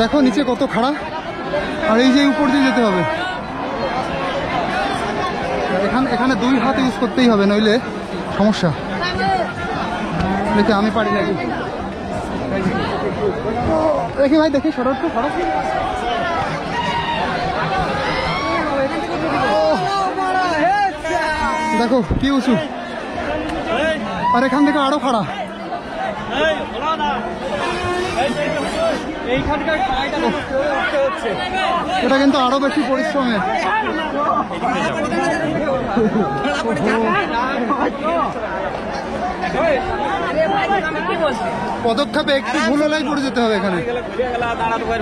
দেখো নিচে কত খাড়া, আর এই যে উপর দিয়ে যেতে হবে। এখানে 2 হাত ইউজ করতেই হবে, নইলে সমস্যা। দেখি আমি পারি নাকি, দেখি ভাই, দেখি সরো একটু, সরো। দেখো কি উঁচু, আর এখান থেকে আরো খাড়া। এটা কিন্তু আরো বেশি পরিশ্রমের। পদক্ষেপে একটু ভুল হলেই পড়ে যেতে হবে এখানে।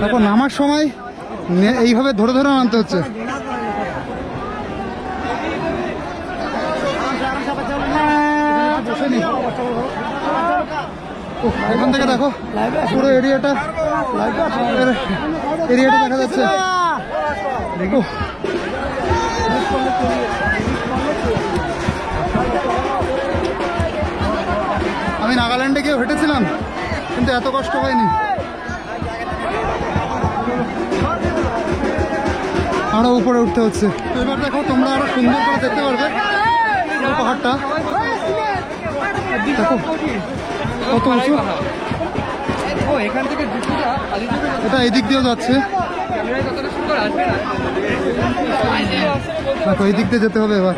দেখো নামার সময় এইভাবে ধরে ধরে নামতে হচ্ছে। এখান থেকে দেখো পুরো এরিয়াটা দেখা যাচ্ছে। আমি নাগাল্যান্ডে গিয়ে হেঁটেছিলাম, কিন্তু এত কষ্ট হয়নি। আরো উপরে উঠতে হচ্ছে। এবার দেখো তোমরা আরো সুন্দর করে দেখতে পারবে পাহাড়টা। দেখো কত উঁচু। এটা এদিক দিয়েও যাচ্ছে। দেখো এই দিক দিয়ে যেতে হবে এবার।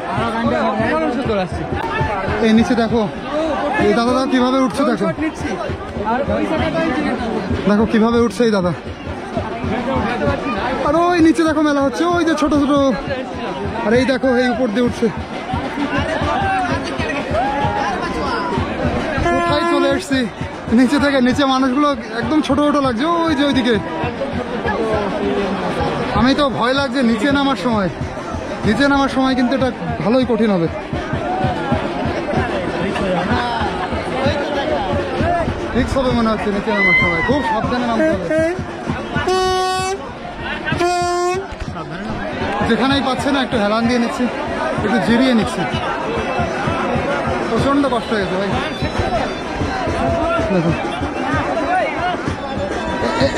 এই নিচে দেখো এই দাদা কিভাবে উঠছে। দেখো দেখো কিভাবে উঠছে এই দাদা। আর ওই নিচে দেখো মেলা হচ্ছে, ওই যে ছোট ছোট। আর এই দেখো এই উপর দিয়ে উঠছে। কোথায় চলে এসছি নিচে থেকে। নিচে মানুষগুলো একদম ছোট ছোট লাগছে, ওই যে ওইদিকে। আমি তো ভয় লাগছে নিচে নামার সময়। নিচে নামার সময় কিন্তু এটা ভালোই কঠিন হবে। রিস্ক হবে মনে হচ্ছে নিচে নামার সময়। খুব সাবধানে নামতে হবে। যেখানেই পাচ্ছে না একটু হেলান দিয়ে নিচ্ছি, একটু জিরিয়ে নিচ্ছি। প্রচন্ড কষ্ট হয়ে গেছে ভাই। দেখো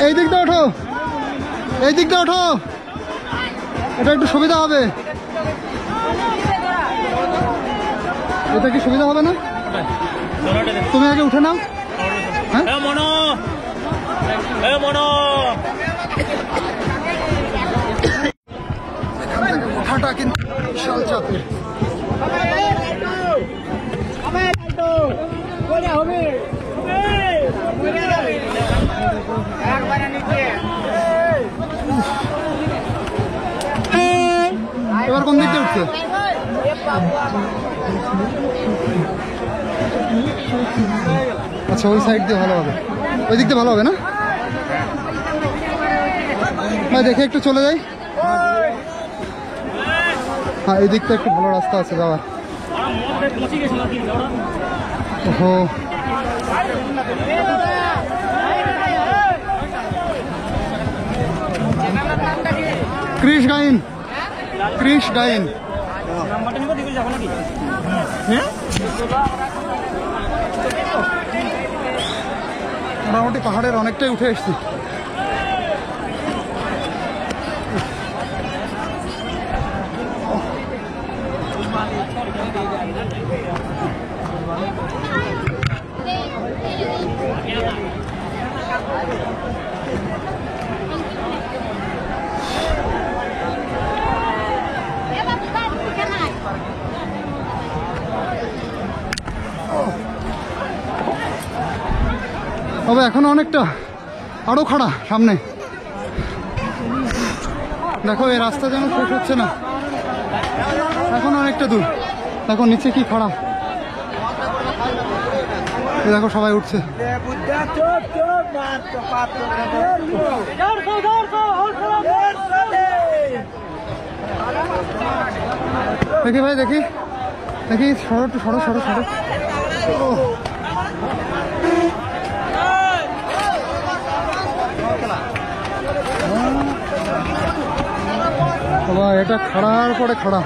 এই দিকটা ওঠো, এই দিকটা ওঠো, এটা একটু সুবিধা হবে। এটা কি সুবিধা হবে না? তুমি আগে উঠে নাও। হ্যাঁ ওঠাটা কিন্তু বিশাল চাপের। এবার কোন দিক দিয়ে উঠছে? আচ্ছা ওই সাইড দিয়ে ভালো হবে, ওই দিক দিয়ে ভালো হবে না ভাই? দেখে একটু চলে যাই। হ্যাঁ এই দিকটা একটু ভালো রাস্তা আছে যাওয়ার। ওহো ক্রিশ গাইন, ক্রিশ গাইন। মোটামুটি পাহাড়ের অনেকটাই উঠে এসছি। তবে এখনো অনেকটা আরো খাড়া সামনে। দেখো এই রাস্তা যেন শেষ হচ্ছে না, এখন অনেকটা দূর। দেখো নিচে কি খাড়া। দেখো সবাই উঠছে। দেখি ভাই দেখি দেখি, সরো একটু, সরো সরো সরো। এটা খাড়ার পরে খাড়া।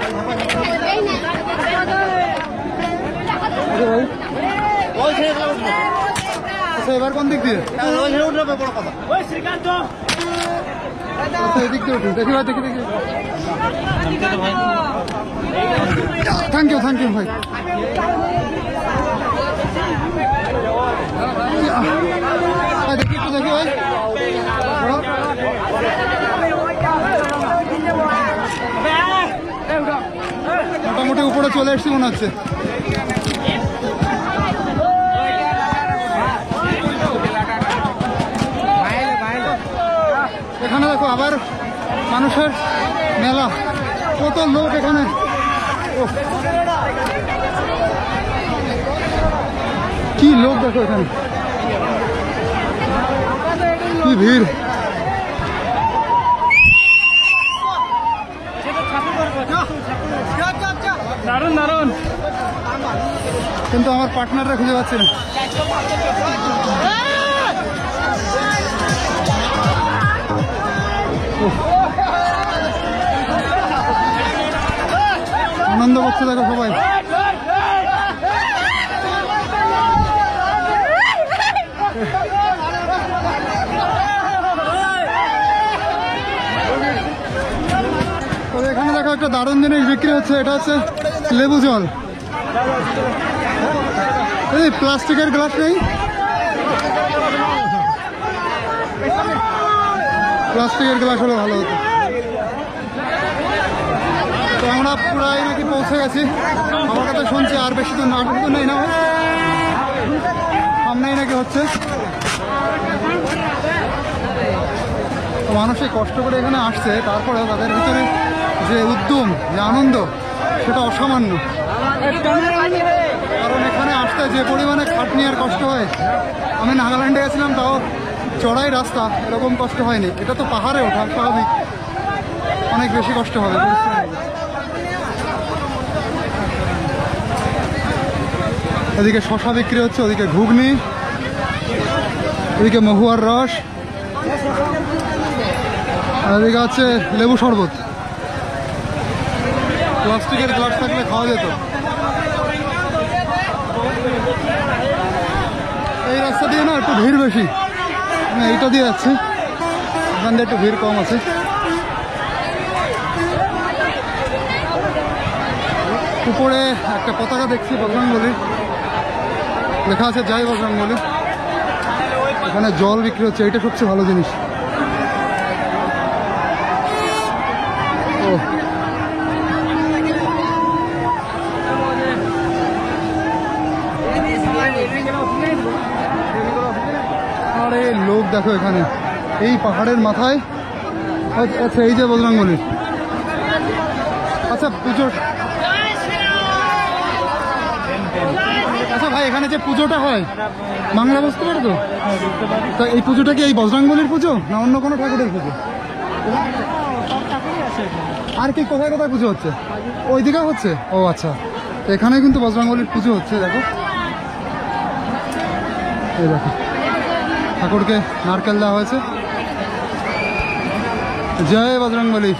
আচ্ছা এবার কোন দিক দিয়ে? এদিক দিয়ে উঠুন। দেখি ভাই দেখি দেখি। থ্যাংক ইউ ভাই। দেখি একটু দেখি ভাই। মোটামুটি উপরে চলে এসেছি মনে হচ্ছে। এখানে দেখো আবার মানুষের মেলা, কত লোক এখানে। ওহ, কি লোক দেখো এখানে, কি ভিড়। দারুন দারুন, কিন্তু আমার পার্টনাররা খুঁজে পাচ্ছি না। আনন্দ করছে দেখো সবাই। তো এখানে দেখো একটা দারুণ জিনিস বিক্রি হচ্ছে, এটা হচ্ছে লেবু জল। এই প্লাস্টিকের গ্লাস নেই, প্লাস্টিকের গ্লাস হলে ভালো হতো। তো আমরা প্রায় নাকি পৌঁছে গেছি, আমার কথা শুনছি আর বেশি তো না, তো নেই না, সামনেই নাকি হচ্ছে। মানুষ কষ্ট করে এখানে আসছে, তারপরে তাদের ভিতরে যে উদ্যম, যে আনন্দ, সেটা অসামান্য। কারণ এখানে আসতে যে পরিমাণে খাটনি আর কষ্ট হয়, আমি নাগাল্যান্ডে গেছিলাম, তাও চড়াই রাস্তা, এরকম কষ্ট হয়নি। এটা তো পাহাড়ে ওঠা, স্বাভাবিক অনেক বেশি কষ্ট হবে। এদিকে শশা বিক্রি হচ্ছে, ওদিকে ঘুগনি, এদিকে মহুয়ার রস, আর এদিকে হচ্ছে লেবু শরবত। প্লাস্টিকের গ্লাস থাকলে খাওয়া যেত। এই রাস্তা দিয়ে না একটু ভিড় বেশি, আমি এইটা দিয়ে যাচ্ছি, এখান দিয়ে একটু ভিড় কম আছে। উপরে একটা পতাকা দেখছি বজরংবলী, লেখা আছে জয় বজরংবলী। এখানে জল বিক্রি হচ্ছে, এইটা সবচেয়ে ভালো জিনিস। ও আরে লোক দেখো এখানে, এই পাহাড়ের মাথায়। আচ্ছা এই যে বজরংবলী, আচ্ছা পুজোর, আচ্ছা ভাই এখানে যে পুজোটা হয় বাংলা বুঝতে পারো তো? তা এই পুজোটা কি এই বজরংবলীর পুজো না অন্য কোনো ঠাকুরের পুজো? আর কি কোথায় কোথায় পুজো হচ্ছে? ওই দিকে হচ্ছে? ও আচ্ছা, এখানে কিন্তু বজরংবলীর পুজো হচ্ছে। দেখো এই দেখো, ঠাকুরকে নারকেল দেওয়া হয়েছে। জয় বজরংবলী।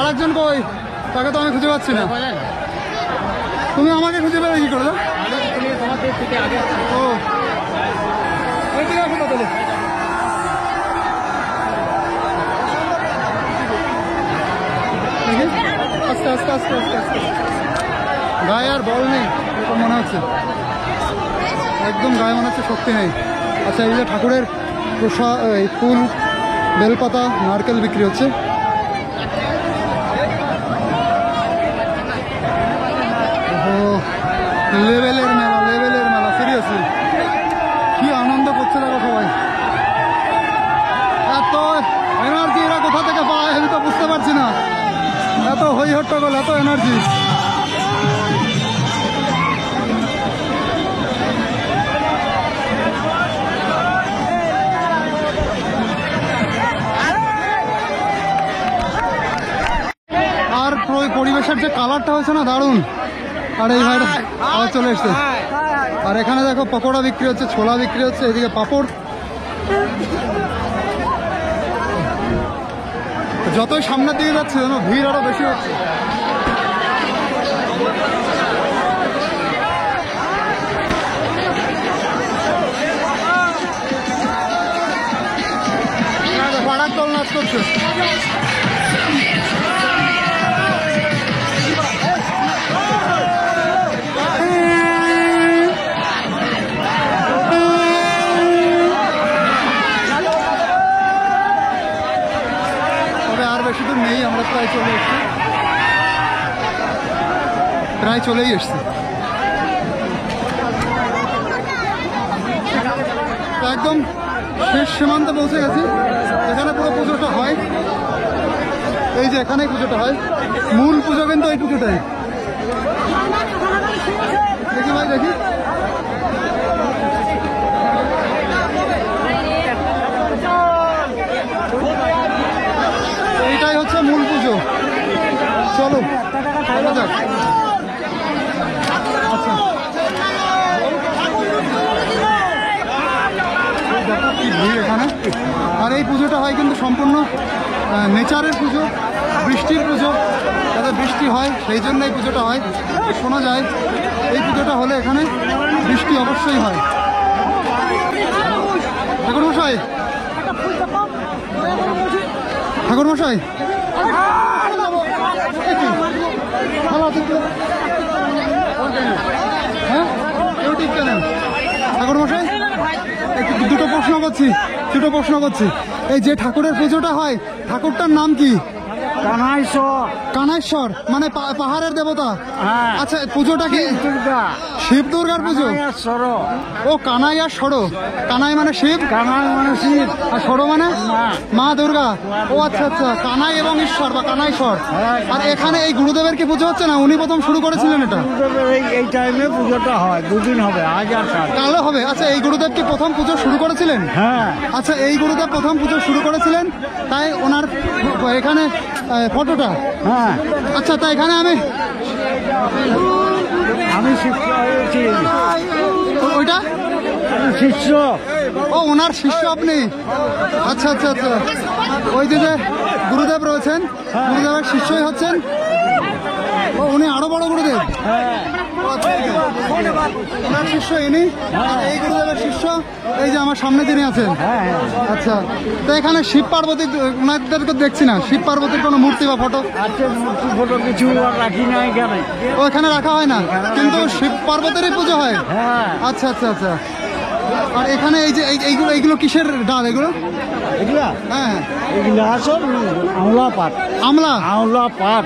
আরেকজন কই? তাকে তো আমি খুঁজে পাচ্ছি না। তুমি আমাকে খুঁজে পেলে কি করে? ও আস্তে আস্তে আস্তে আস্তে আস্তে, গায়ে আর বল নেই এরকম মনে হচ্ছে, একদম গায়ে মনে হচ্ছে শক্তি নেই। আচ্ছা এই যে ঠাকুরের প্রসাদ, ফুল, বেলপাতা, নারকেল বিক্রি হচ্ছে। লেভেলের মেলা, লেভেলের মেলা, সিরিয়াসলি কি আনন্দ করছে দেখো সবাই। এত এনার্জি এরা কোথা থেকে পায় আমি তো বুঝতে পারছি না, এত হই হট্টগোল, এত এনার্জি। আর পরিবেশের যে কালারটা হয়েছে না, দারুণ। আর এই ভাইটা আবার চলে এসছে। আর এখানে দেখো পকোড়া বিক্রি হচ্ছে, ছোলা বিক্রি হচ্ছে, এদিকে পাপড়। যতই সামনের দিকে যাচ্ছে যেন ভিড় আরো বেশি হচ্ছে। পাড়ার দল নাচ করছে। প্রায় চলে এসছি, প্রায় চলেই এসছি। তো একদম শেষ সীমান্তে পৌঁছে গেছি, এখানে পুরো পুজোটা হয়। এই যে এখানেই পুজোটা হয়, মূল পুজো কিন্তু এই পুজোটাই। দেখি ভাই দেখি, এইটাই হচ্ছে মূল পুজো। চলো চলো যাক। আচ্ছা, দেখো কি ভিড় এখানে। আর এই পুজোটা হয় কিন্তু সম্পূর্ণ নেচারের পুজো, বৃষ্টির পুজো, যাতে বৃষ্টি হয় সেই জন্য এই পুজোটা হয়। শোনা যায় এই পুজোটা হলে এখানে বৃষ্টি অবশ্যই হয়। ঠাকুর মশাই, ঠাকুর মশাই, হ্যাঁ ইউটিউব চ্যানেল। ঠাকুর মশাই, দুটো প্রশ্ন করছি। এই যে ঠাকুরের পুজোটা হয়, ঠাকুরটার নাম কি? কানাইশ্বর মানে পাহাড়ের দেবতা। আচ্ছা, পুজোটা কি? শিব দুর্গার পুজো। ও কানাই আর সরো, কানাই মানে শিব, আর সরো মানে মা দুর্গা। ও আচ্ছা আচ্ছা, কানাই এবং ঈশ্বর বা কানাইশ্বর। আর এখানে এই গুরুদেবের কি পুজো হচ্ছে না? উনি প্রথম শুরু করেছিলেন এটা? এই টাইমে পুজোটা হয়, দুদিন হবে, আজ আর কালো হবে। আচ্ছা, এই গুরুদেব কি প্রথম পুজো শুরু করেছিলেন? হ্যাঁ। আচ্ছা, এই গুরুদেব প্রথম পুজো শুরু করেছিলেন, তাই ওনার এখানে ফটোটা। হ্যাঁ। আচ্ছা, তাই এখানে আমি শিষ্য হয়েছি। ওইটা শিষ্য। ও, ওনার শিষ্য আপনি? আচ্ছা আচ্ছা আচ্ছা, ওই যে গুরুদেব রয়েছেন, গুরুদেবের শিষ্যই হচ্ছেন। ও, উনি আরো বড় গুরুদেব। ওনার শিষ্য ইনি, এই গুরুদেবের শিষ্য এই যে আমার সামনে যিনি আছেন। আচ্ছা, তো এখানে শিব পার্বতী ওনাদেরকে দেখছি না, শিব পার্বতীর কোনো মূর্তি বা ফটো? আচ্ছা, মূর্তি ফটো কিছু আর রাখি না এখানে। ও, এখানে রাখা হয় না, কিন্তু শিব পার্বতীরই পুজো হয়। হ্যাঁ। আচ্ছা আচ্ছা আচ্ছা। আর এখানে এই যে এইগুলো কিসের ডাল এগুলো? এগুলা? হ্যাঁ, এগুলা সব আমলা পাট। আমলা পাট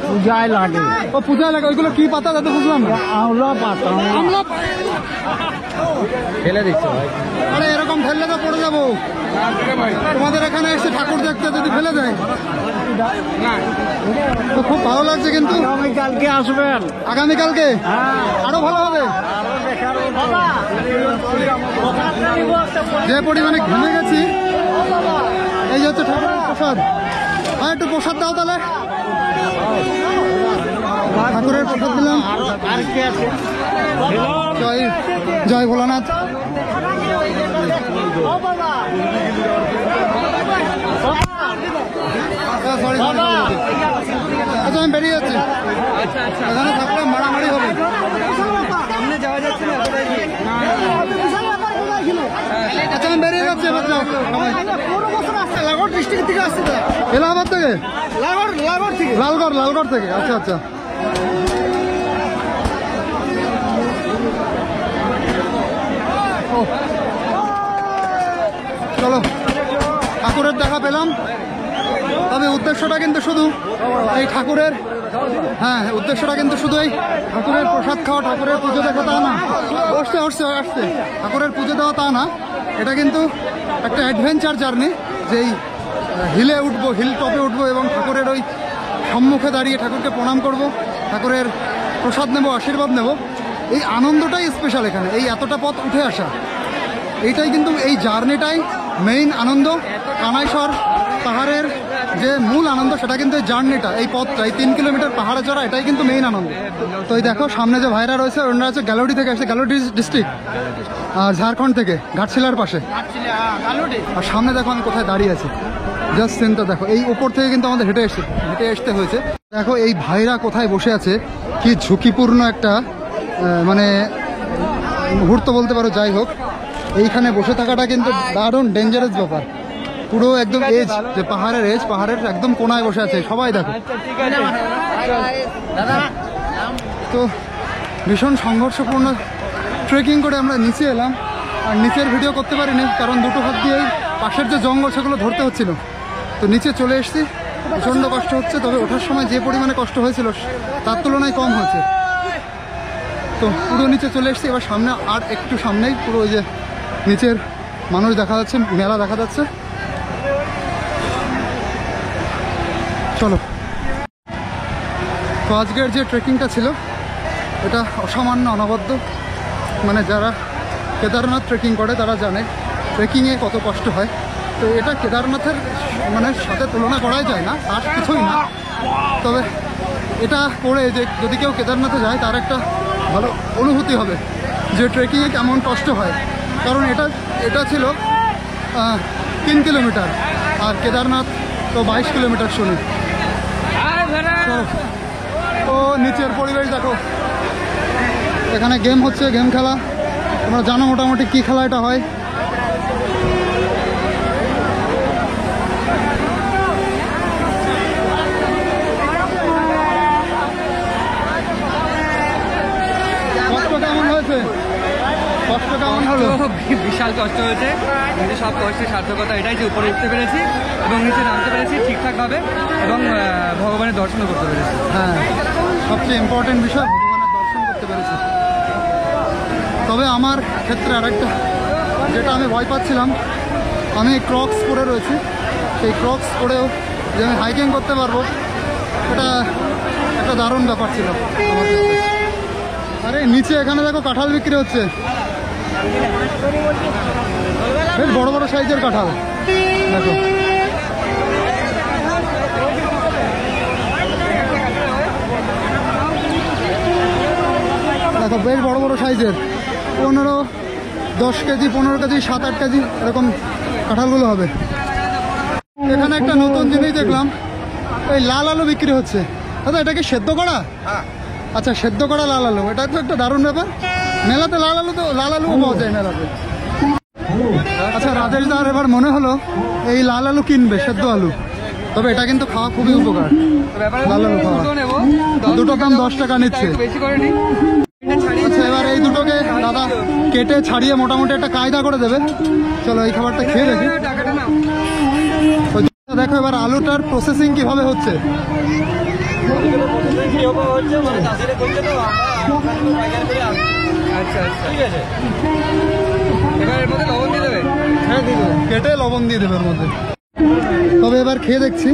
পূজায় লাগে। ও, পূজায় লাগে। ওইগুলো কি পাতা যাতে বুঝলাম না। আমলা পাট। আমলা ফেলে দিচ্ছ ভাই। আরে এরকম ফেললে তো পড়ে যাবো। তোমাদের এখানে এসে ঠাকুর দেখতে যদি ফেলে যায় তো খুব ভালো লাগছে। কিন্তু আগামীকালকে আসবেন। আগামীকালকে আরো ভালো হবে। যে পরিমাণে ঘুমে গেছি, এই যে হচ্ছে ঠাকুরের প্রসাদ। আর একটু প্রসাদ দাও তাহলে। ঠাকুরের প্রসাদ দিলাম। জয় জয় ভোলানাথ। সরি, আচ্ছা আমি বেরিয়ে যাচ্ছি। এখানে থাকলে মারামারি হবে। আচ্ছা আমি বেরিয়ে যাচ্ছি এবার। যাও লালগড় ডিস্ট্রিক্ট থেকে আসছে তো? এলাহাবাদ থেকে? লালগড় থেকে। আচ্ছা আচ্ছা। চলো, ঠাকুরের দেখা পেলাম। তবে উদ্দেশ্যটা কিন্তু শুধু এই ঠাকুরের, হ্যাঁ উদ্দেশ্যটা কিন্তু শুধু এই ঠাকুরের প্রসাদ খাওয়া, ঠাকুরের পুজো দেখা তা না। আসছে ঠাকুরের পুজো দেওয়া তা না। এটা কিন্তু একটা অ্যাডভেঞ্চার জার্নি, যেই হিলে উঠবো, হিল টপে উঠবো এবং ঠাকুরের ওই সম্মুখে দাঁড়িয়ে ঠাকুরকে প্রণাম করব, ঠাকুরের প্রসাদ নেব, আশীর্বাদ নেব। এই আনন্দটাই স্পেশাল এখানে। এই এতটা পথ উঠে আসা, এইটাই কিন্তু এই জার্নিটাই মেইন আনন্দ। কানাইশ্বর পাহাড়ের যে মূল আনন্দ সেটা কিন্তু এই জার্নিটা, এই পথটা, এই 3 কিলোমিটার পাহাড়ে চড়া, এটাই কিন্তু মেইন আনন্দ। তো এই দেখো সামনে যে ভাইরা রয়েছে, ওনারা হচ্ছে গ্যালোডি থেকে আসছে, গ্যালোডি ডিস্ট্রিক্ট, আর ঝাড়খণ্ড থেকে, ঘাটশিলার পাশে। আর সামনে দেখো আমি কোথায় দাঁড়িয়ে আছি, জাস্ট চিন্তা দেখো, এই উপর থেকে কিন্তু আমাদের হেঁটে আসতে হয়েছে। দেখো এই ভাইরা কোথায় বসে আছে, কি ঝুঁকিপূর্ণ একটা মানে মুহূর্ত বলতে পারো। যাই হোক, এইখানে বসে থাকাটা কিন্তু দারুণ ডেঞ্জারাস ব্যাপার। পুরো একদম এজ, যে পাহাড়ের এজ, পাহাড়ের একদম কোনায় বসে আছে সবাই। দেখো তো ভীষণ সংঘর্ষপূর্ণ ট্রেকিং করে আমরা নিচে এলাম। আর নিচের ভিডিও করতে পারিনি, কারণ দুটো হাত দিয়েই পাশের যে জঙ্গল সেগুলো ধরতে হচ্ছিল। তো নিচে চলে এসেছি, প্রচণ্ড কষ্ট হচ্ছে, তবে ওঠার সময় যে পরিমাণে কষ্ট হয়েছিল তার তুলনায় কম হয়েছে। তো পুরো নিচে চলে এসেছি, এবার সামনে আর একটু সামনেই পুরো ওই যে নিচের মানুষ দেখা যাচ্ছে, মেলা দেখা যাচ্ছে। চলো। তো আজকের যে ট্রেকিংটা ছিল এটা অসামান্য অনবদ্য, মানে যারা কেদারনাথ ট্রেকিং করে তারা জানে ট্রেকিংয়ে কত কষ্ট হয়। তো এটা কেদারনাথের মানে সাথে তুলনা করাই যায় না, আর কিছুই না। তবে এটা করে যে যদি কেউ কেদারনাথে যায় তার একটা ভালো অনুভূতি হবে যে ট্রেকিংয়ে কেমন কষ্ট হয়। কারণ এটা ছিল 3 কিলোমিটার, আর কেদারনাথ তো 22 কিলোমিটার শুনি। ও নিচের পরিবেশ দেখো, এখানে গেম হচ্ছে, গেম খেলা। তোমরা জানো মোটামুটি কী খেলা এটা হয়। কষ্ট কেমন হয়েছে? কষ্ট কেমন হলো? বিশাল কষ্ট হয়েছে, কিন্তু সব কষ্টের সার্থকতা এটাই যে উপরে উঠতে পেরেছি এবং নিচে নামতে পেরেছি ঠিকঠাকভাবে এবং ভগবানের দর্শনও করতে পেরেছি। হ্যাঁ, সবচেয়ে ইম্পর্টেন্ট বিষয় ভগবানের দর্শন করতে পেরেছি। তবে আমার ক্ষেত্রে আরেকটা যেটা আমি ভয় পাচ্ছিলাম, আমি ক্রক্স পরে রয়েছি, সেই ক্রক্স পরেও যে আমি হাইকিং করতে পারবো এটা একটা দারুণ ব্যাপার ছিল আমার ক্ষেত্রে। আরে নিচে এখানে দেখো কাঁঠাল বিক্রি হচ্ছে, বেশ বড় বড় সাইজের কাঁঠাল দেখো। দেখো বেশ বড় বড় সাইজের, 10 কেজি 15 কেজি 7-8 কেজি এরকম কাঁঠালগুলো হবে। এখানে একটা নতুন জিনিস দেখলাম, এই লাল আলু বিক্রি হচ্ছে। দাদা এটা কি সেদ্ধ করা? আচ্ছা, সেদ্ধ করা লাল আলু, এটা তো একটা দারুণ ব্যাপার। মেলাতে লাল আলুও পাওয়া যায় মেলাতে। আচ্ছা, রাজেশ দার এবার মনে হলো এই লাল আলু কিনবে, সেদ্ধ আলু। তবে এটা কিন্তু খাওয়া খুবই উপকার, লাল আলু খাওয়া। দুটো দাম 10 টাকা নিচ্ছে। আচ্ছা, এবার এই দুটোকে দাদা কেটে ছাড়িয়ে মোটামুটি একটা কায়দা করে দেবে। চলো এই খাবারটা খেয়ে দেখি। দেখো এবার আলুটার প্রসেসিং কিভাবে হচ্ছে। আচ্ছা আচ্ছা, ঠিক আছে। এবার এর মধ্যে লবণ দিয়ে দেবে? হ্যাঁ দিয়ে দেবে, কেটে লবণ দিয়ে দেবে এর মধ্যে। তবে এবার খেয়ে দেখছি।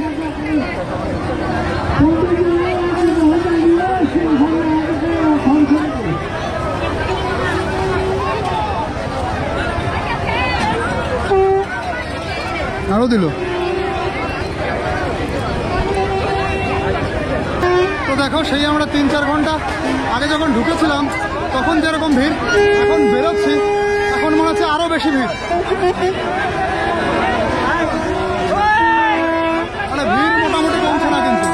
আরো দিল। তো দেখো সেই আমরা 3-4 ঘন্টা আগে যখন ঢুকেছিলাম তখন যেরকম ভিড়, এখন বেরোচ্ছি এখন মনে হচ্ছে আরো বেশি ভিড়। মানে ভিড় মোটামুটি কমছে না কিন্তু।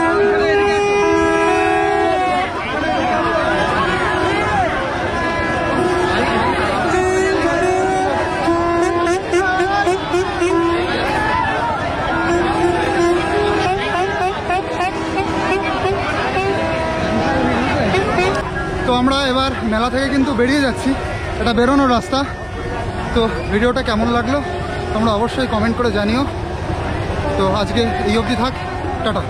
তো আমরা এবার মেলা থেকে কিন্তু বেরিয়ে যাচ্ছি, এটা বেরোনোর রাস্তা। তো ভিডিওটা কেমন লাগলো তোমরা অবশ্যই কমেন্ট করে জানিও। তো আজকে এই অবধি থাক, টাটা।